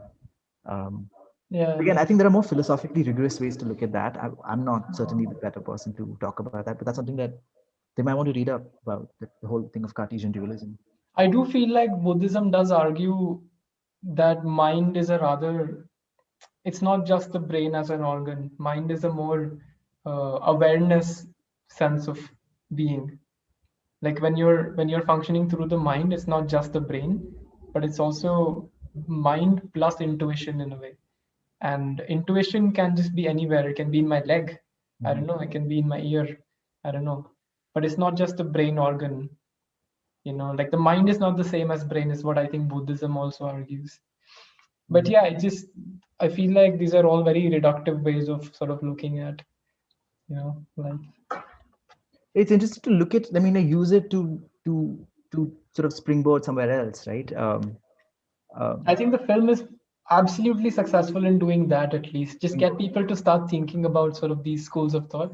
Um, Yeah. Again, I think there are more philosophically rigorous ways to look at that. I'm not certainly the better person to talk about that, but that's something that they might want to read up about the whole thing of Cartesian dualism. I do feel like Buddhism does argue that mind is a rather, it's not just the brain as an organ. Mind is a more awareness sense of being. Like when you're functioning through the mind, it's not just the brain, but it's also mind plus intuition in a way. And intuition can just be anywhere. It can be in my leg. I Mhm. don't know. It can be in my ear. I don't know. But it's not just a brain organ. Like the mind is not the same as brain is what I think Buddhism also argues. But Mhm. yeah, I feel like these are all very reductive ways of sort of looking at, like It's interesting to look at. I mean, I use it to sort of springboard somewhere else, right? I Um, think the film is absolutely successful in doing that, at least. Just get people to start thinking about sort of these schools of thought.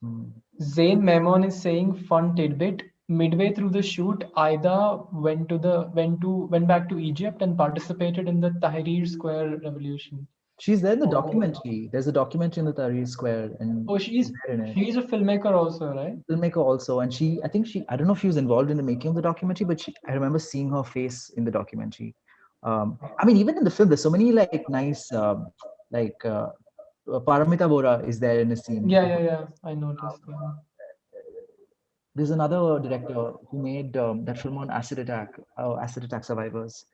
mm. Zayn Memon is saying fun tidbit. Midway through the shoot, Aida went back to Egypt and participated in the Tahrir Square revolution. She's there in the Oh, documentary. There's a documentary in the Tahrir Square, and oh, she's there in it. she's a filmmaker also, right? Filmmaker also, and I think I don't know if she was involved in the making of the documentary, but I remember seeing her face in the documentary. I mean, even in the film, there's so many like nice, like Paramita Bora is there in a scene. Yeah, yeah, yeah. I noticed. Yeah. There's another director who made that film on acid attack survivors.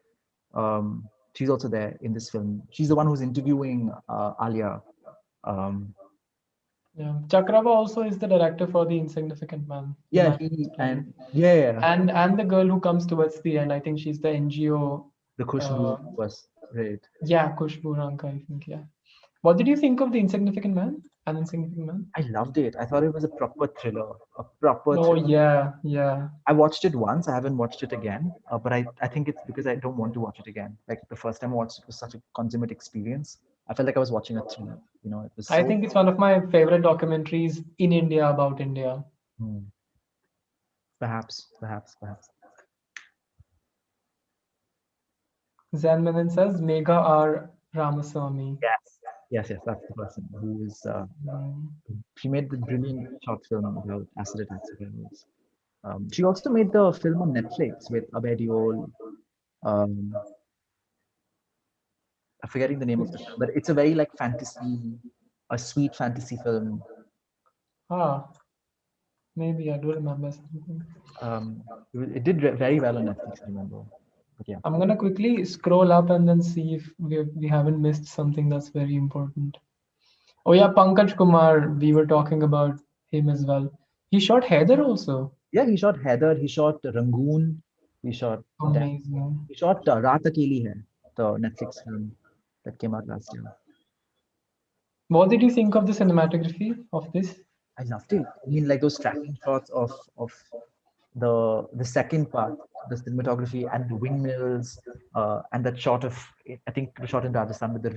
She's also there in this film. She's the one who's interviewing Alia. Um, Yeah. Chakrava also is the director for The Insignificant Man, the yeah, man who's he playing. and yeah, yeah, And the girl who comes towards the end, I think she's the NGO. the Uh, Khushbu was right. yeah, Kushbu Ranka, I think. Yeah. What did you think of The Insignificant Man? An Insignificant Man? I loved it. I thought it was a proper thriller, a proper Oh thriller. yeah, yeah. I watched it once. I haven't watched it again, but I think it's because I don't want to watch it again. Like the first time I watched it was such a consummate experience. I felt like I was watching a thriller. It was I so. think it's one of my favorite documentaries in India about India. Hmm. Perhaps. Zan Menon says Megha R. Ramaswamy. Yes. That's the person who is. Mm. She made the brilliant short film about acid attack survivors. She also made the film on Netflix with Abhay Deol. Um, I'm forgetting the name of the film, Which but it's a very like fantasy, a sweet fantasy film. ah, maybe I do remember something. It did very well on Netflix, I remember. But yeah, I'm gonna quickly scroll up and then see if we haven't missed something that's very important. Oh yeah, Pankaj Kumar, we were talking about him as well. He shot Heather also. yeah, he shot Heather, he shot Rangoon, he shot that, Amazing. he shot Raat Akeli Hai, the Netflix film that came out last year. What did you think of the cinematography of this? I loved it. I mean, like those tracking shots of the second part, the cinematography and the windmills, and that shot of I think the shot in Rajasthan with the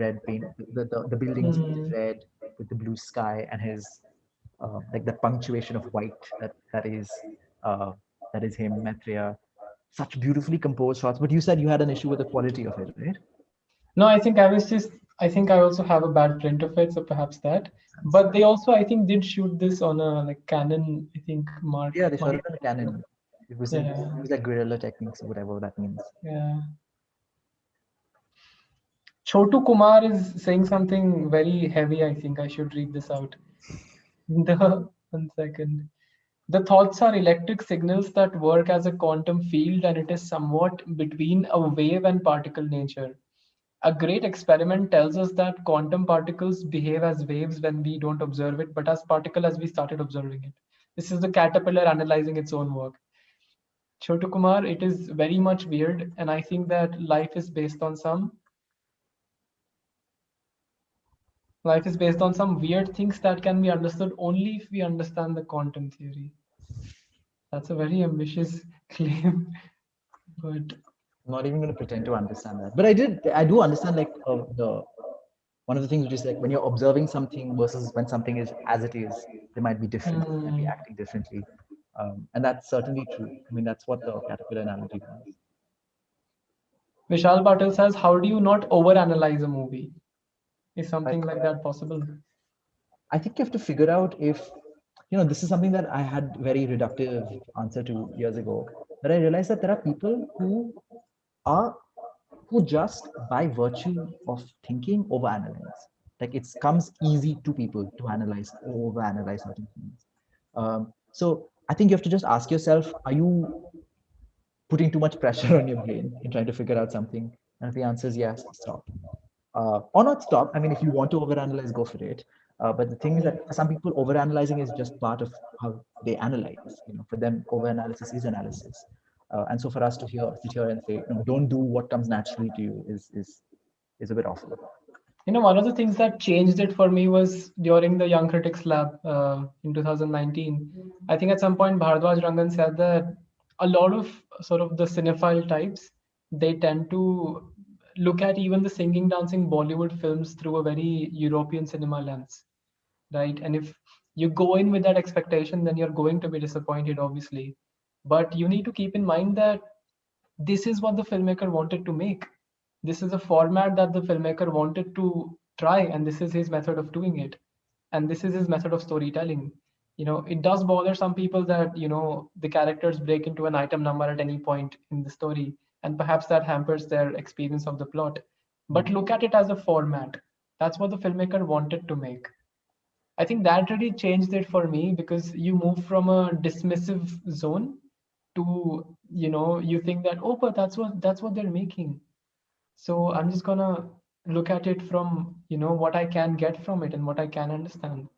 red paint, the buildings Hmm. red with the blue sky and his like the punctuation of white uh, that is him, Maitreya. Such beautifully composed shots. But you said you had an issue with the quality of it, right? No, I think I also have a bad print of it, so perhaps that. Sense. But they also, I think, did shoot this on a like Canon, I think, Yeah, they Mark. shot it on a Canon. It Yeah, was like guerrilla techniques or whatever that means. yeah. Chotu Kumar is saying something very heavy. I think I should read this out. The 1 second. The thoughts are electric signals that work as a quantum field, and it is somewhat between a wave and particle nature. A great experiment tells us that quantum particles behave as waves when we don't observe it, but as particle as we started observing it. This is the caterpillar analyzing its own work. Chotu Kumar, it is very much weird, and I think that life is based on some weird things that can be understood only if we understand the quantum theory. That's a very ambitious claim, but I'm not even going to pretend to understand that. But I do understand like the one of the things which is like when you're observing something versus when something is as it is, they might be different. They might be acting differently. And that's certainly true. I mean, that's what the caterpillar analogy was. Vishal Patel says, how do you not overanalyze a movie? Is something Right. like that possible? I think you have to figure out if, this is something that I had very reductive answer to years ago. But I realized that there are people are who just by virtue of thinking overanalyze. Like it comes easy to people to analyze or overanalyze certain things. So I think you have to just ask yourself, are you putting too much pressure on your brain in trying to figure out something? And if the answer is yes, stop. Or not stop. I mean, if you want to overanalyze, go for it. But the thing is that for some people, overanalyzing is just part of how they analyze. For them, overanalysis is analysis. And so for us to sit here and say, no, don't do what comes naturally to you is a bit awful. One of the things that changed it for me was during the Young Critics Lab in 2019. I think at some point Bhardwaj Rangan said that a lot of sort of the cinephile types, they tend to look at even the singing, dancing Bollywood films through a very European cinema lens, right? And if you go in with that expectation, then you're going to be disappointed, obviously. But you need to keep in mind that this is what the filmmaker wanted to make. This is a format that the filmmaker wanted to try, and this is his method of doing it. And this is his method of storytelling. It does bother some people that, the characters break into an item number at any point in the story, and perhaps that hampers their experience of the plot. But look at it as a format. That's what the filmmaker wanted to make. I think that really changed it for me because you move from a dismissive zone to, you think that, oh, but that's what they're making. So I'm just gonna look at it from, what I can get from it and what I can understand.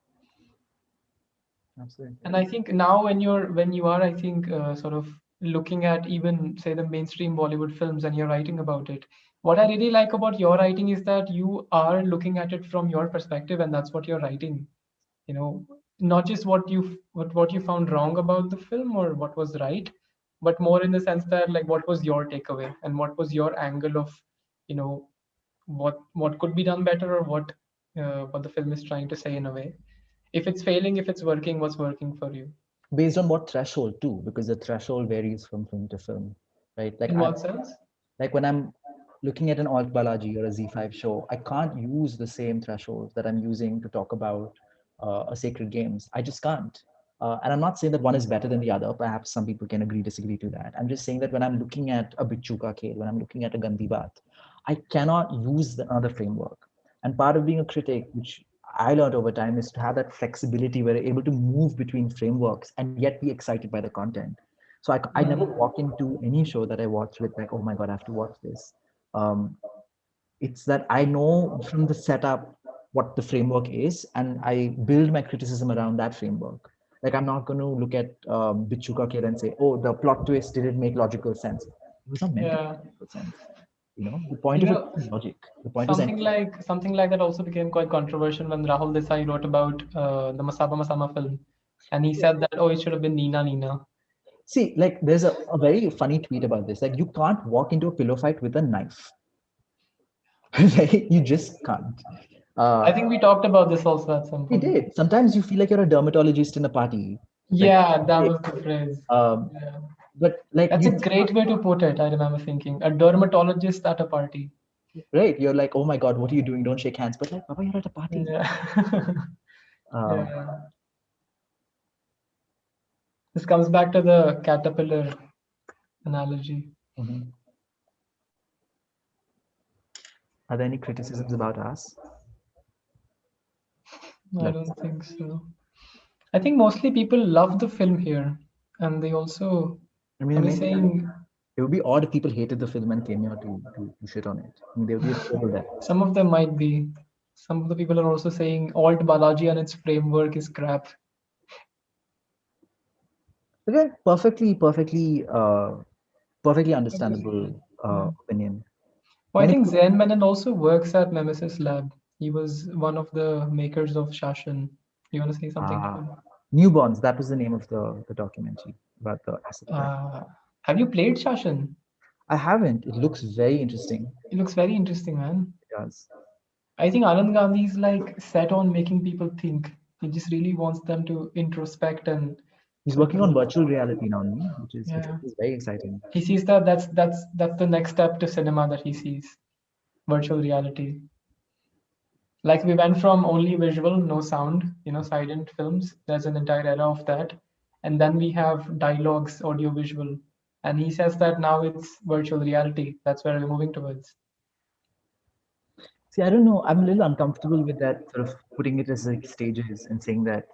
Absolutely. And I think now when you are, I think, sort of looking at even say the mainstream Bollywood films and you're writing about it, what I really like about your writing is that you are looking at it from your perspective, and that's what you're writing. Not just what you found wrong about the film or what was right, but more in the sense that, like, what was your takeaway and what was your angle of, you know what could be done better, or what the film is trying to say in a way. If it's failing, if it's working, what's working for you? Based on what threshold too, because the threshold varies from film to film, right? In what sense? Like when I'm looking at an Alt Balaji or a Z5 show, I can't use the same thresholds that I'm using to talk about a Sacred Games. I just can't. And I'm not saying that one is better than the other. Perhaps some people can agree, disagree to that. I'm just saying that when I'm looking at a Bichu Ka Khel, when I'm looking at a Gandhi Baat, I cannot use the other framework. And part of being a critic, which I learned over time, is to have that flexibility where you're able to move between frameworks and yet be excited by the content. So I never walk into any show that I watch with like, oh my God, I have to watch this. Um, it's that I know from the setup what the framework is, and I build my criticism around that framework. Like I'm not going to look at Bichuka Kid and say, oh, the plot twist didn't make logical sense. It was not meant to Yeah. make logical sense. The point You of it know, was logic. The point was something like that also became quite controversial when Rahul Desai wrote about the Masaba Masama film, and he said that, oh, it should have been Nina Nina. see, like there's a very funny tweet about this. Like you can't walk into a pillow fight with a knife. Like, you just can't. I think we talked about this also at some We point. did. Sometimes you feel like you're a dermatologist in a party. Like, Yeah, that was the phrase. um, Yeah. but like That's a you, great way to put it. I remember thinking a dermatologist at a party. right? You're like, oh my God, what are you doing? Don't shake hands. But like, Papa, you're at a party. Yeah. Um, Yeah. This comes back to the caterpillar analogy. mhm. Are there any criticisms about us? I Like, don't think so. I think mostly people love the film here, and they also I mean, somebody maybe saying it would be odd if people hated the film and came here to shit on it. I mean, there would be a total there. some of them might be. Some of the people are also saying Alt Balaji and its framework is crap. Okay, perfectly understandable opinion. Well, I Many think people, Zain Menon also works at Nemesis Lab. He was one of the makers of Shashan. You want to say something to ah, him? Newborns. That was the name of the documentary about the acid test. Uh, have you played Shashan? I haven't. It looks very interesting. It looks very interesting, man. It does. I think Anand Gandhi is like set on making people think. He just really wants them to introspect and He's sort working on of, virtual reality now, no? Which yeah. is very exciting. He sees that that's the next step to cinema that he sees, virtual reality. Like we went from only visual, no sound, silent films. There's an entire era of that. And then we have dialogues, audio visual. And he says that now it's virtual reality. That's where we're moving towards. See, I don't know. I'm a little uncomfortable with that sort of putting it as like stages and saying that.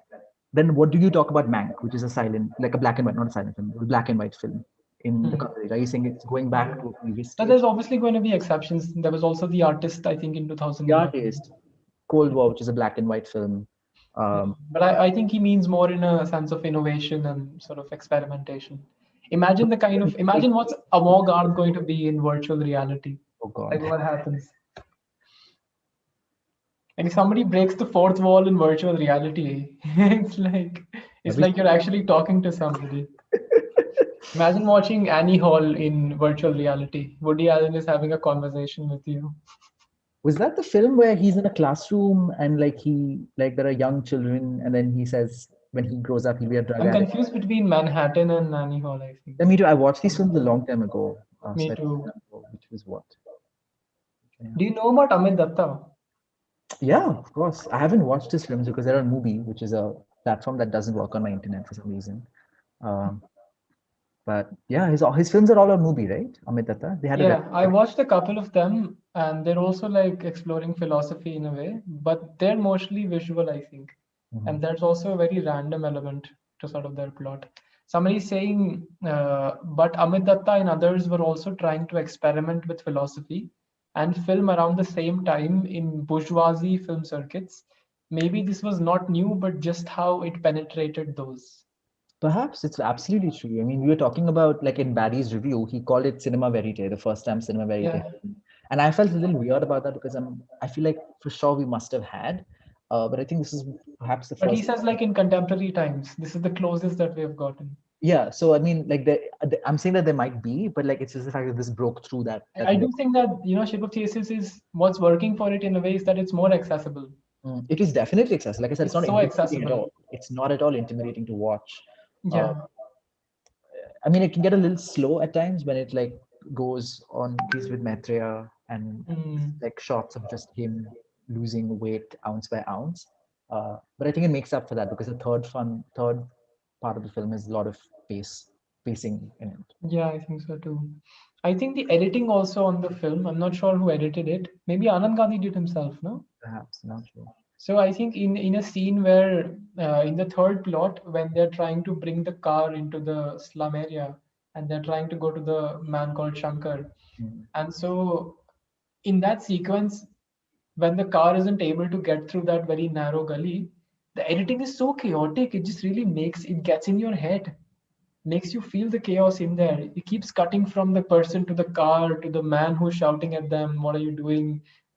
Then what do you talk about Mank, which is a silent, like a black and white, not a silent film, a black and white film in the Hmm. coverage? Are you saying it's going back to a previous But stage? there's obviously going to be exceptions. There was also The Artist, I think, in The 2011. Artist, Cold War, which is a black and white film. Yeah. Um, But I think he means more in a sense of innovation and sort of experimentation. Imagine what's avant-garde going to be in virtual reality. oh Like God. what happens? Like if somebody breaks the fourth wall in virtual reality, it's Every like you're actually talking to somebody. Imagine watching Annie Hall in virtual reality. Woody Allen is having a conversation with you. Was that the film where he's in a classroom and like there are young children and then he says when he grows up he'll be a drug I'm addict? confused between Manhattan and Annie Hall, I think. Yeah, me too. I watched these films a long time ago, Me so I don't too. remember which was what. Yeah. Do you know about Amit Datta? Yeah, of course. I haven't watched his films because they're on Movie, which is a platform that doesn't work on my internet for some reason. Um, but yeah, his films are all on Movie, right? Amit Datta. They had a Yeah, I website. watched a couple of them, and they're also like exploring philosophy in a way, but they're mostly visual, I think. And Mhm. there's also a very random element to sort of their plot. Somebody's saying, but Amit Datta and others were also trying to experiment with philosophy and film around the same time in bourgeoisie film circuits. Maybe this was not new, but just how it penetrated those. Perhaps it's absolutely true. I mean, we were talking about like in Barry's review, he called it cinema verite, the first time cinema verite Yeah. happened. And I felt a little weird about that because I feel like for sure we must have had, but I think this is perhaps the But he first. says, like in contemporary times, this is the closest that we have gotten. Yeah, so I mean, like I'm saying that there might be, but like it's just the fact that this broke through that I do wall. think that Ship of Theseus is what's working for it in a way is that it's more accessible. It is definitely accessible. Like I said, it's It's not so intimidating at accessible. all. It's not at all intimidating to watch. Uh, Yeah. I mean, it can get a little slow at times when it like goes on these with Maitreya and Mm. like shots of just him losing weight ounce by ounce. But I think it makes up for that because the third part of the film is a lot of pacing in it. Yeah, I think so too. I think the editing also on the film, I'm not sure who edited it. Maybe Anand Gandhi did himself, no? Perhaps not sure. So I think in a scene where in the third plot when they're trying to bring the car into the slum area and they're trying to go to the man called Shankar, Mm. and so in that sequence when the car isn't able to get through that very narrow gully, the editing is so chaotic. It just really makes it gets in your head, makes you feel the chaos in there. It keeps cutting from the person to the car to the man who's shouting at them, "What are you doing?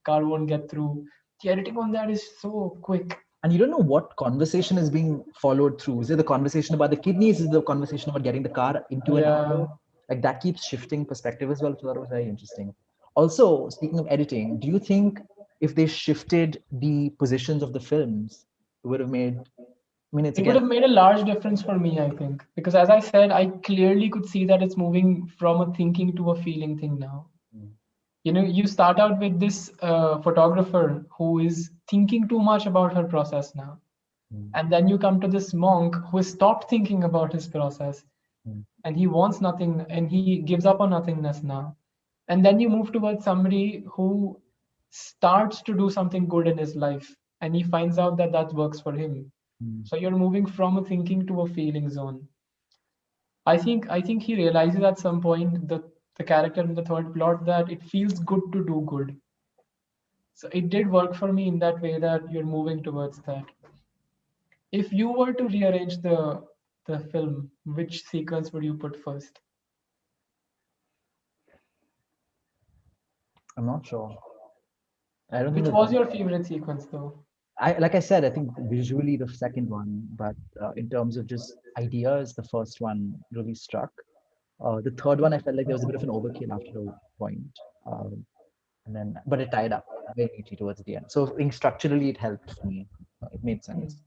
Car won't get through." The editing on that is so quick. And you don't know what conversation is being followed through. Is it the conversation about the kidneys? Is it the conversation about getting the car into an Yeah, angle? Like that keeps shifting perspective as well. So that was very interesting. Also, speaking of editing, do you think if they shifted the positions of the films, it would have made? I mean, it's it would again. have made a large difference for me, I think, because as I said, I clearly could see that it's moving from a thinking to a feeling thing now. You start out with this photographer who is thinking too much about her process now, Mm, and then you come to this monk who has stopped thinking about his process mm, and he wants nothing and he gives up on nothingness now, and then you move towards somebody who starts to do something good in his life and he finds out that that works for him. Mm. So you're moving from a thinking to a feeling zone. I think he realizes at some point, the character in the third plot, that it feels good to do good. So it did work for me in that way, that you're moving towards that. If you were to rearrange the film, which sequence would you put first? I'm not sure. I don't think Which there's was one. your favorite sequence though? Like I said, I think visually the second one, but in terms of just ideas, the first one really struck. The third one, I felt like there was a bit of an overkill after a point, and then but it tied up very neatly towards the end. So I think structurally it helped me. It made Hmm. sense.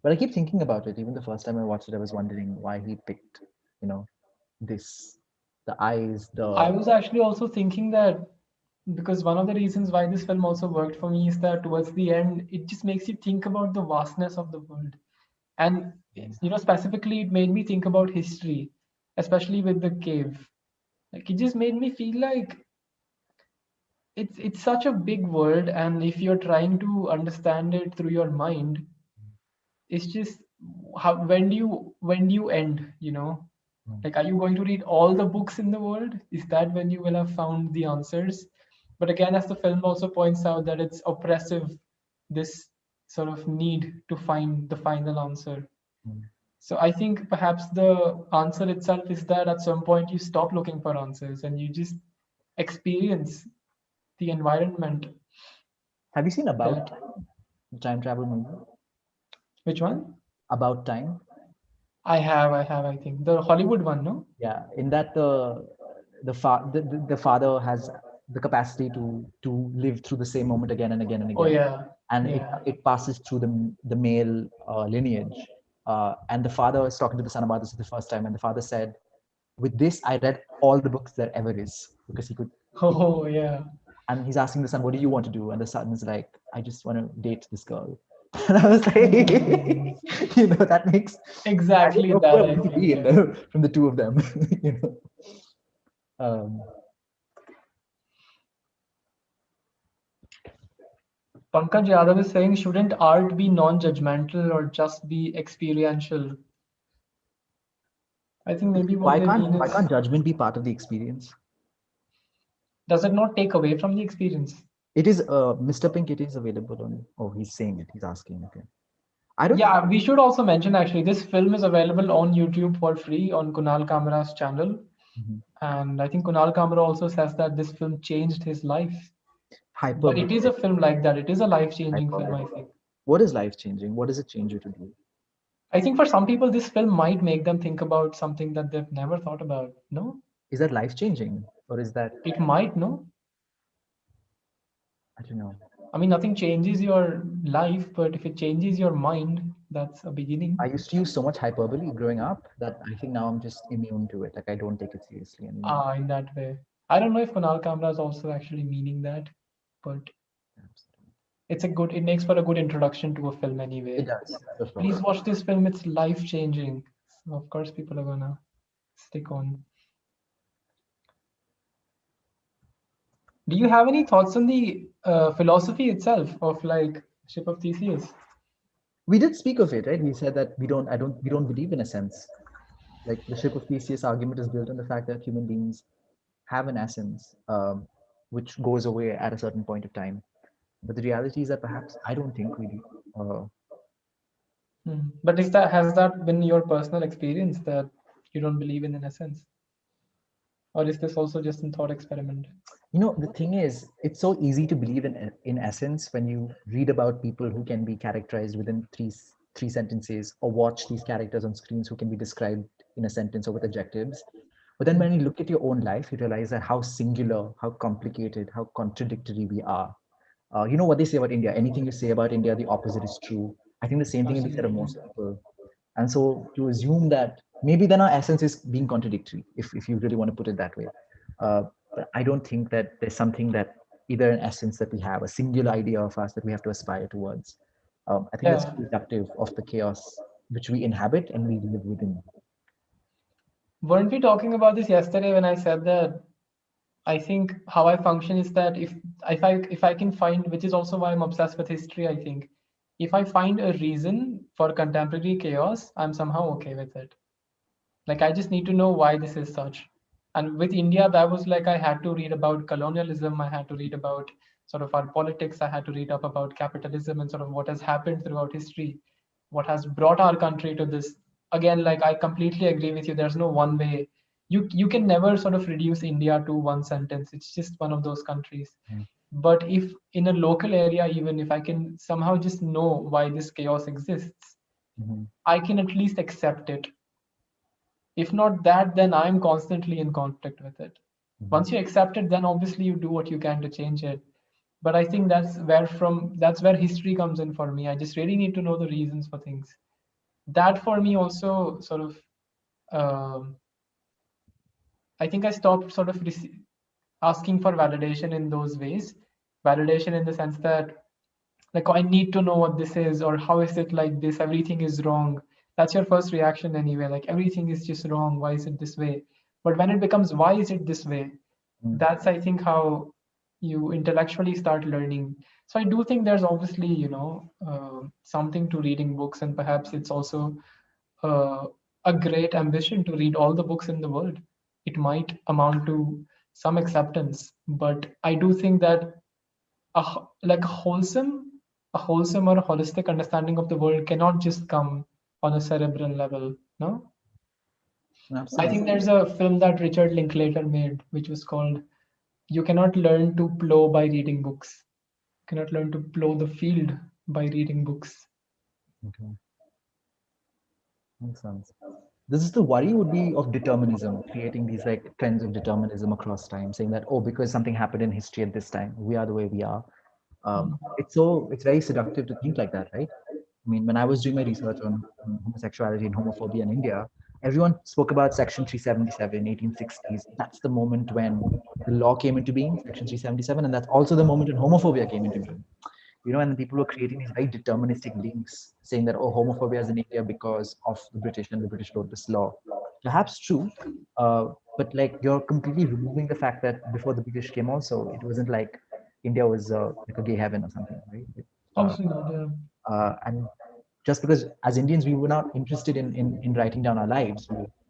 But I keep thinking about it. Even the first time I watched it, I was wondering why he picked, you know, this, the eyes, I the. was actually also thinking that, because one of the reasons why this film also worked for me is that towards the end, it just makes you think about the vastness of the world. And, specifically, it made me think about history, especially with the cave. Like, it just made me feel like it's such a big world, and if you're trying to understand it through your mind, it's just, how when do you end? Like, are you going to read all the books in the world? Is that when you will have found the answers? But again, as the film also points out, that it's oppressive, this sort of need to find the final answer. So I think perhaps the answer itself is that at some point you stop looking for answers and you just experience the environment. Have you seen About That Time, the time travel movie? Which one? About Time. I have, I think the Hollywood one, no? Yeah, in that the father has the capacity to live through the same moment again and again and Oh again, yeah, and it yeah. it passes through the male lineage. And the father is talking to the son about this for the first time, and the father said, "With this, I read all the books there ever is," because he Oh yeah. and he's asking the son, "What do you want to do?" And the son is like, "I just want to date this girl." And I was like, Hmm. that makes I don't Exactly know who that, I I want to think. be in Yeah. there from the two of them. you know. Um, Pankaj Yadav is saying, shouldn't art be non-judgmental or just be experiential? I think maybe what why they can't mean why is, can't judgment be part of the experience? does it not take away from the experience? It is Mr. Pink. It is available on. Oh, he's saying it. He's asking. Okay. I don't. Yeah, we should also mention actually this film is available on YouTube for free on Kunal Kamra's channel. Mhm. And I think Kunal Kamra also says that this film changed his life. But it Hyperbole. is a film like that. It is a life-changing film, I Hyperbole. think. What is life changing? What does it change you to do? I think for some people, this film might make them think about something that they've never thought about. No? Is that life changing, or is that It might, no? I don't know. I mean, nothing changes your life, but if it changes your mind, that's a I beginning. used to use so much hyperbole growing up that I think now I'm just immune to it. Like I don't take it seriously anymore. In that way. I don't know if Kunal Kamra is also actually meaning that, but it makes for a good introduction to a film It anyway. does, for Please sure. watch this film, it's life changing. So of course people are gonna stick on. Do you have any thoughts on the philosophy itself of like Ship of Theseus? We did speak of it, right? We said that we don't believe in a sense. Like the ship of Theseus argument is built on the fact that human beings have an essence, which goes away at a certain point of time. But the reality is that perhaps I don't think we do. But has that been your personal experience that you don't believe in essence? Or is this also just a thought experiment? The thing is, it's so easy to believe in essence when you read about people who can be characterized within three sentences, or watch these characters on screens who can be described in a sentence or with adjectives. But then when you look at your own life, you realize that how singular, how complicated, how contradictory we are. You know what they say about India? Anything you say about India, the opposite is true. I think the same thing can be said of Absolutely. most people. And so to assume that maybe then our essence is being contradictory, if you really want to put it that way. But I don't think that there's something that either an essence that we have, a singular idea of us that we have to aspire towards. I think that's Yeah. reductive of the chaos which we inhabit and we live within. Weren't we talking about this yesterday when I said that I think how I function is that if I can find, which is also why I'm obsessed with history, I think, if I find a reason for contemporary chaos, I'm somehow okay with it. Like I just need to know why this is such. And with India, that was like I had to read about colonialism, I had to read about sort of our politics, I had to read up about capitalism and sort of what has happened throughout history, what has brought our country to this. Again, like I completely agree with you. There's no one way. You can never sort of reduce India to one sentence. It's just one of those countries. Mm. But if in a local area, even if I can somehow just know why this chaos exists, Mhm. I can at least accept it. If not that, then I'm constantly in conflict with it. Mhm. Once you accept it, then obviously you do what you can to change it. But I think that's where history comes in for me. I just really need to know the reasons for things. That for me also sort of um, I think I stopped sort of asking for validation in those ways. Validation in the sense that like I need to know what this is or how is it like this, everything is wrong. That's your first reaction anyway, like everything is just wrong, why is it this way? But when it becomes why is it this way, Mm. that's I think how you intellectually start learning. So I do think there's obviously something to reading books, and perhaps it's also uh, a great ambition to read all the books in the world. It might amount to some acceptance, but I do think that like a wholesome or a holistic understanding of the world cannot just come on a cerebral level. No, I think Absolutely. there's a film that Richard Linklater made, which was called "You Cannot Learn to Plow by Reading Books. You cannot learn to plow the field by reading books." Okay. Makes sense. This is the worry would be of determinism, creating these like trends of determinism across time, saying that, oh, because something happened in history at this time, we are the way we are. It's very seductive to think like that, right? I mean, when I was doing my research on homosexuality and homophobia in India, everyone spoke about Section 377, 1860s. That's the moment when the law came into being, Section 377, and that's also the moment when homophobia came into being. And people were creating these very deterministic links, saying that, oh, homophobia is in India because of the British and the British wrote this law. Perhaps true, but like you're completely removing the fact that before the British came, also it wasn't like India was like a gay heaven or something, right? Obviously not. Yeah. And just because as Indians we were not interested in writing down our lives,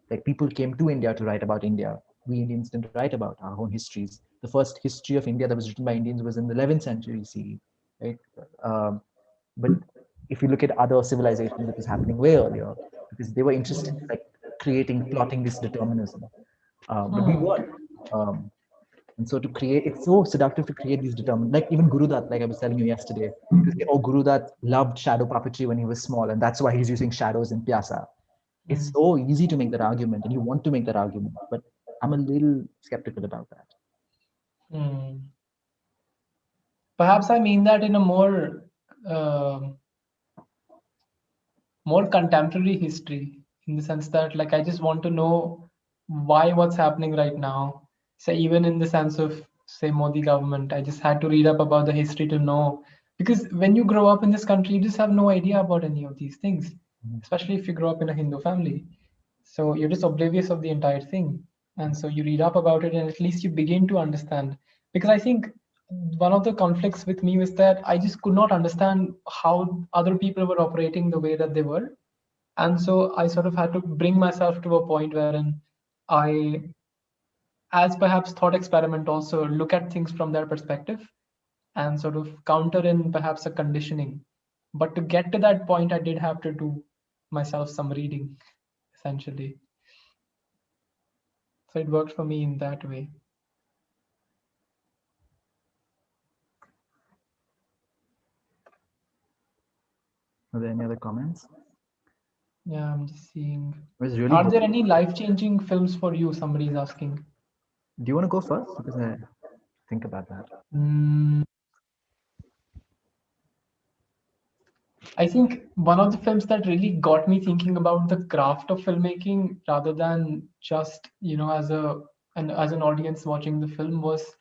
like people came to India to write about India. We Indians didn't write about our own histories. The first history of India that was written by Indians was in the 11th century CE, right? But if you look at other civilizations, it was happening way earlier because they were interested in like plotting this determinism. But we weren't. Um, and so to create, it's so seductive to create these determined, like even Guru Dutt, like I was telling you yesterday, to say, oh, Guru Dutt loved shadow puppetry when he was small, and that's why he's using shadows in Pyasa. It's so easy to make that argument, and you want to make that argument, but I'm a little skeptical about that. Hmm. Perhaps I mean that in a more contemporary history, in the sense that like I just want to know why what's happening right now. So even in the sense of say Modi government, I just had to read up about the history to know, because when you grow up in this country you just have no idea about any of these things, especially if you grow up in a Hindu family. So you're just oblivious of the entire thing, and so you read up about it and at least you begin to understand. Because I think one of the conflicts with me was that I just could not understand how other people were operating the way that they were. And so I sort of had to bring myself to a point wherein I, as perhaps thought experiment, also look at things from their perspective and sort of counter in perhaps a conditioning. But to get to that point, I did have to do myself some reading, essentially. So it worked for me in that way. Are there any other comments? Yeah, I'm just seeing. It was really Are good. there any life-changing films for you? Somebody's asking. Do you want to go first? Because I think about that. Mm, I think one of the films that really got me thinking about the craft of filmmaking, rather than just as an audience watching the film, was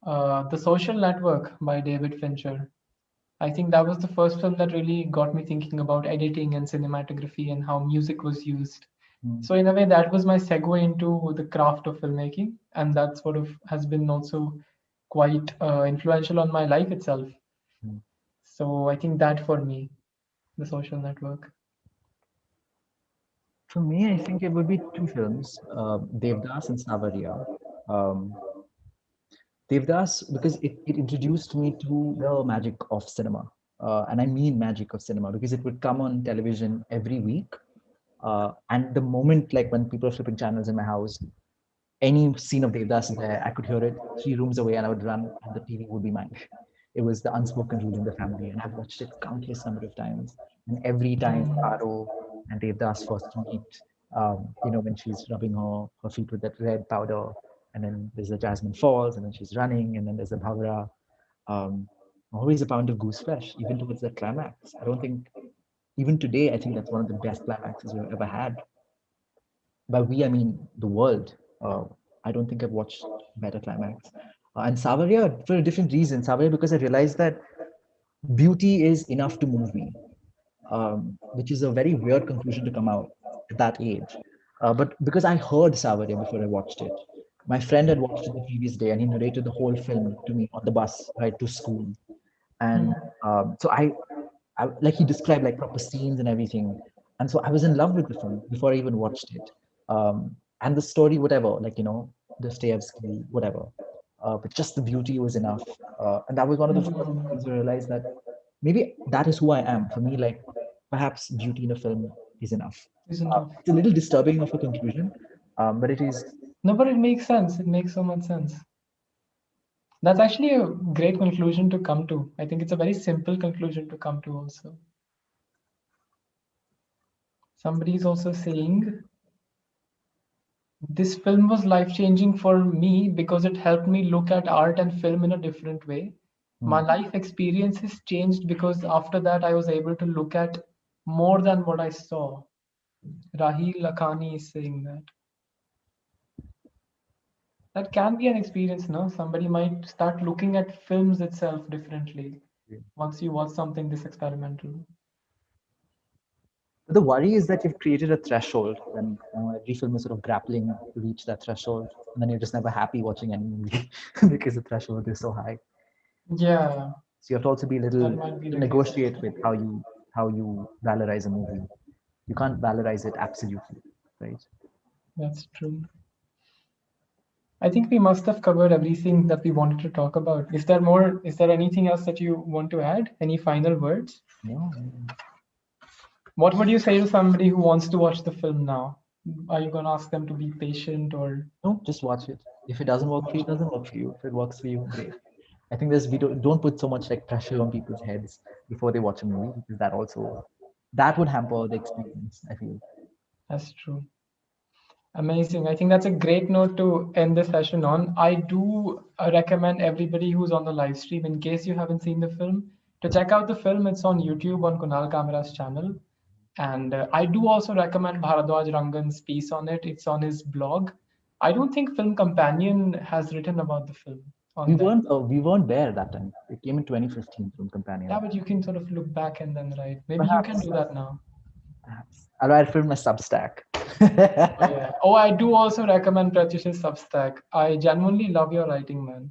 The Social Network by David Fincher. I think that was the first film that really got me thinking about editing and cinematography and how music was used. Mm. So in a way, that was my segue into the craft of filmmaking, and that sort of has been also quite influential on my life itself. Mm. So I think that for me, The Social Network. For me, I think it would be two films, Devdas and Savaria. Um, Devdas, because it introduced me to the magic of cinema. And I mean magic of cinema because it would come on television every week. And the moment, like when people are flipping channels in my house, any scene of Devdas is there, I could hear it 3 rooms away and I would run and the TV would be mine. It was the unspoken rule in the family. And I've watched it countless number of times. And every time Aro and Devdas first meet, when she's rubbing her feet with that red powder, and then there's the Jasmine Falls, and then she's running, and then there's the Bhavra. Um, Always a pound of goose flesh, even towards the climax. I don't think, even today, I think that's one of the best climaxes we've ever had. By we, I mean the world. I don't think I've watched better climax. And Savaria, for a different reason. Savaria, because I realized that beauty is enough to move me, which is a very weird conclusion to come out at that age. But because I heard Savaria before I watched it, my friend had watched it the previous day and he narrated the whole film to me on the bus right to school. And so I like he described like proper scenes and everything, and so I was in love with the film before I even watched it. And the story, whatever, like Dostoevsky, whatever, but just the beauty was enough. And that was one of the first Mhm. things I realized that maybe that is who I am. For me, like perhaps beauty in a film is enough. Is enough. It's a little disturbing of a conclusion, but it is. No, but it makes sense. It makes so much sense. That's actually a great conclusion to come to. I think it's a very simple conclusion to come to also. Somebody is also saying this film was life-changing for me because it helped me look at art and film in a different way. My life experiences changed because after that I was able to look at more than what I saw. Rahil Lakhani is saying that. That can be an experience, no? Somebody might start looking at films itself differently once you watch something this experimental. The worry is that you've created a threshold, and every film is sort of grappling to reach that threshold, and then you're just never happy watching any movie because the threshold is so high. Yeah, So you have to also be a that little might be to the case negotiate also. with how you valorize a movie. You can't valorize it absolutely, right? That's true. I think we must have covered everything that we wanted to talk about. Is there more? Is there anything else that you want to add? Any final words? Yeah. What would you say to somebody who wants to watch the film now? Are you going to ask them to be patient or No, just watch it. If it doesn't work for you, it doesn't work for you. If it works for you, great. I think we don't put so much like pressure on people's heads before they watch a movie because that would hamper the experience, I feel. that's true? Amazing. I think that's a great note to end the session on. I do recommend everybody who's on the live stream, in case you haven't seen the film, to check out the film. It's on YouTube on Kunal Kamera's channel. And I do also recommend Bharadwaj Rangan's piece on it. It's on his blog. I don't think Film Companion has written about the film We on that. weren't there that time. It came in 2015 from Yeah, Companion. but you can sort of look back and then write. Maybe you can Perhaps, do that now. perhaps. I'll write for my Substack. Yeah. Oh, I do also recommend Prathyush's Substack. I genuinely love your writing, man.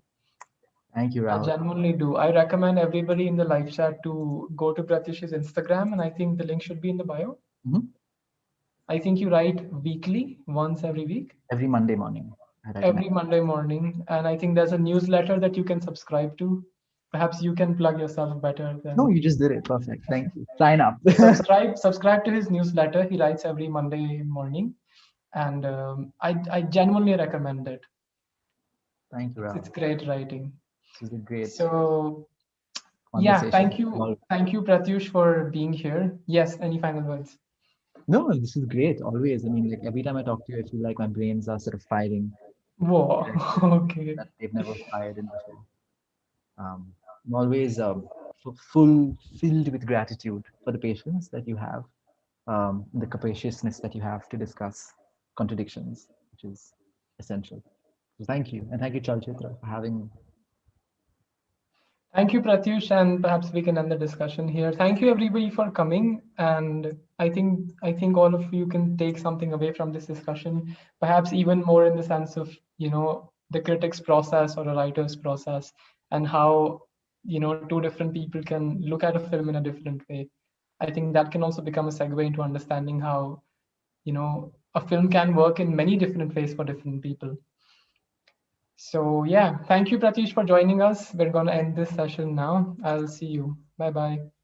Thank you, I Rahul. genuinely do. I recommend everybody in the live chat to go to Prathyush's Instagram, and I think the link should be in the bio. Mhm. I think you write weekly, once every week, Every Monday morning. I write every Monday morning, and I think there's a newsletter that you can subscribe to. Perhaps you can plug yourself better No, than. you just did it. Perfect. Thank you. Sign up. Subscribe to his newsletter. He writes every Monday morning, and I genuinely recommend it. Thank you, It's Rahul. great writing. This is a great So yeah, conversation. thank you, Pratyush, for being here. Yes, any final words? No, this is great. Always. I mean, like every time I talk to you, I feel like my brains are sort of firing Whoa, directions okay. that they've never fired in before. I'm always full filled with gratitude for the patience that you have, the capaciousness that you have to discuss contradictions, which is essential. So thank you, and thank you, Chalchitra, for having me. Thank you, Pratyush, and perhaps we can end the discussion here. Thank you, everybody, for coming. And I think all of you can take something away from this discussion, perhaps even more in the sense of the critic's process or a writer's process, and how two different people can look at a film in a different way. I think that can also become a segue into understanding how, a film can work in many different ways for different people. So yeah, thank you, Prathyush, for joining us. We're going to end this session now. I'll see you. Bye-bye.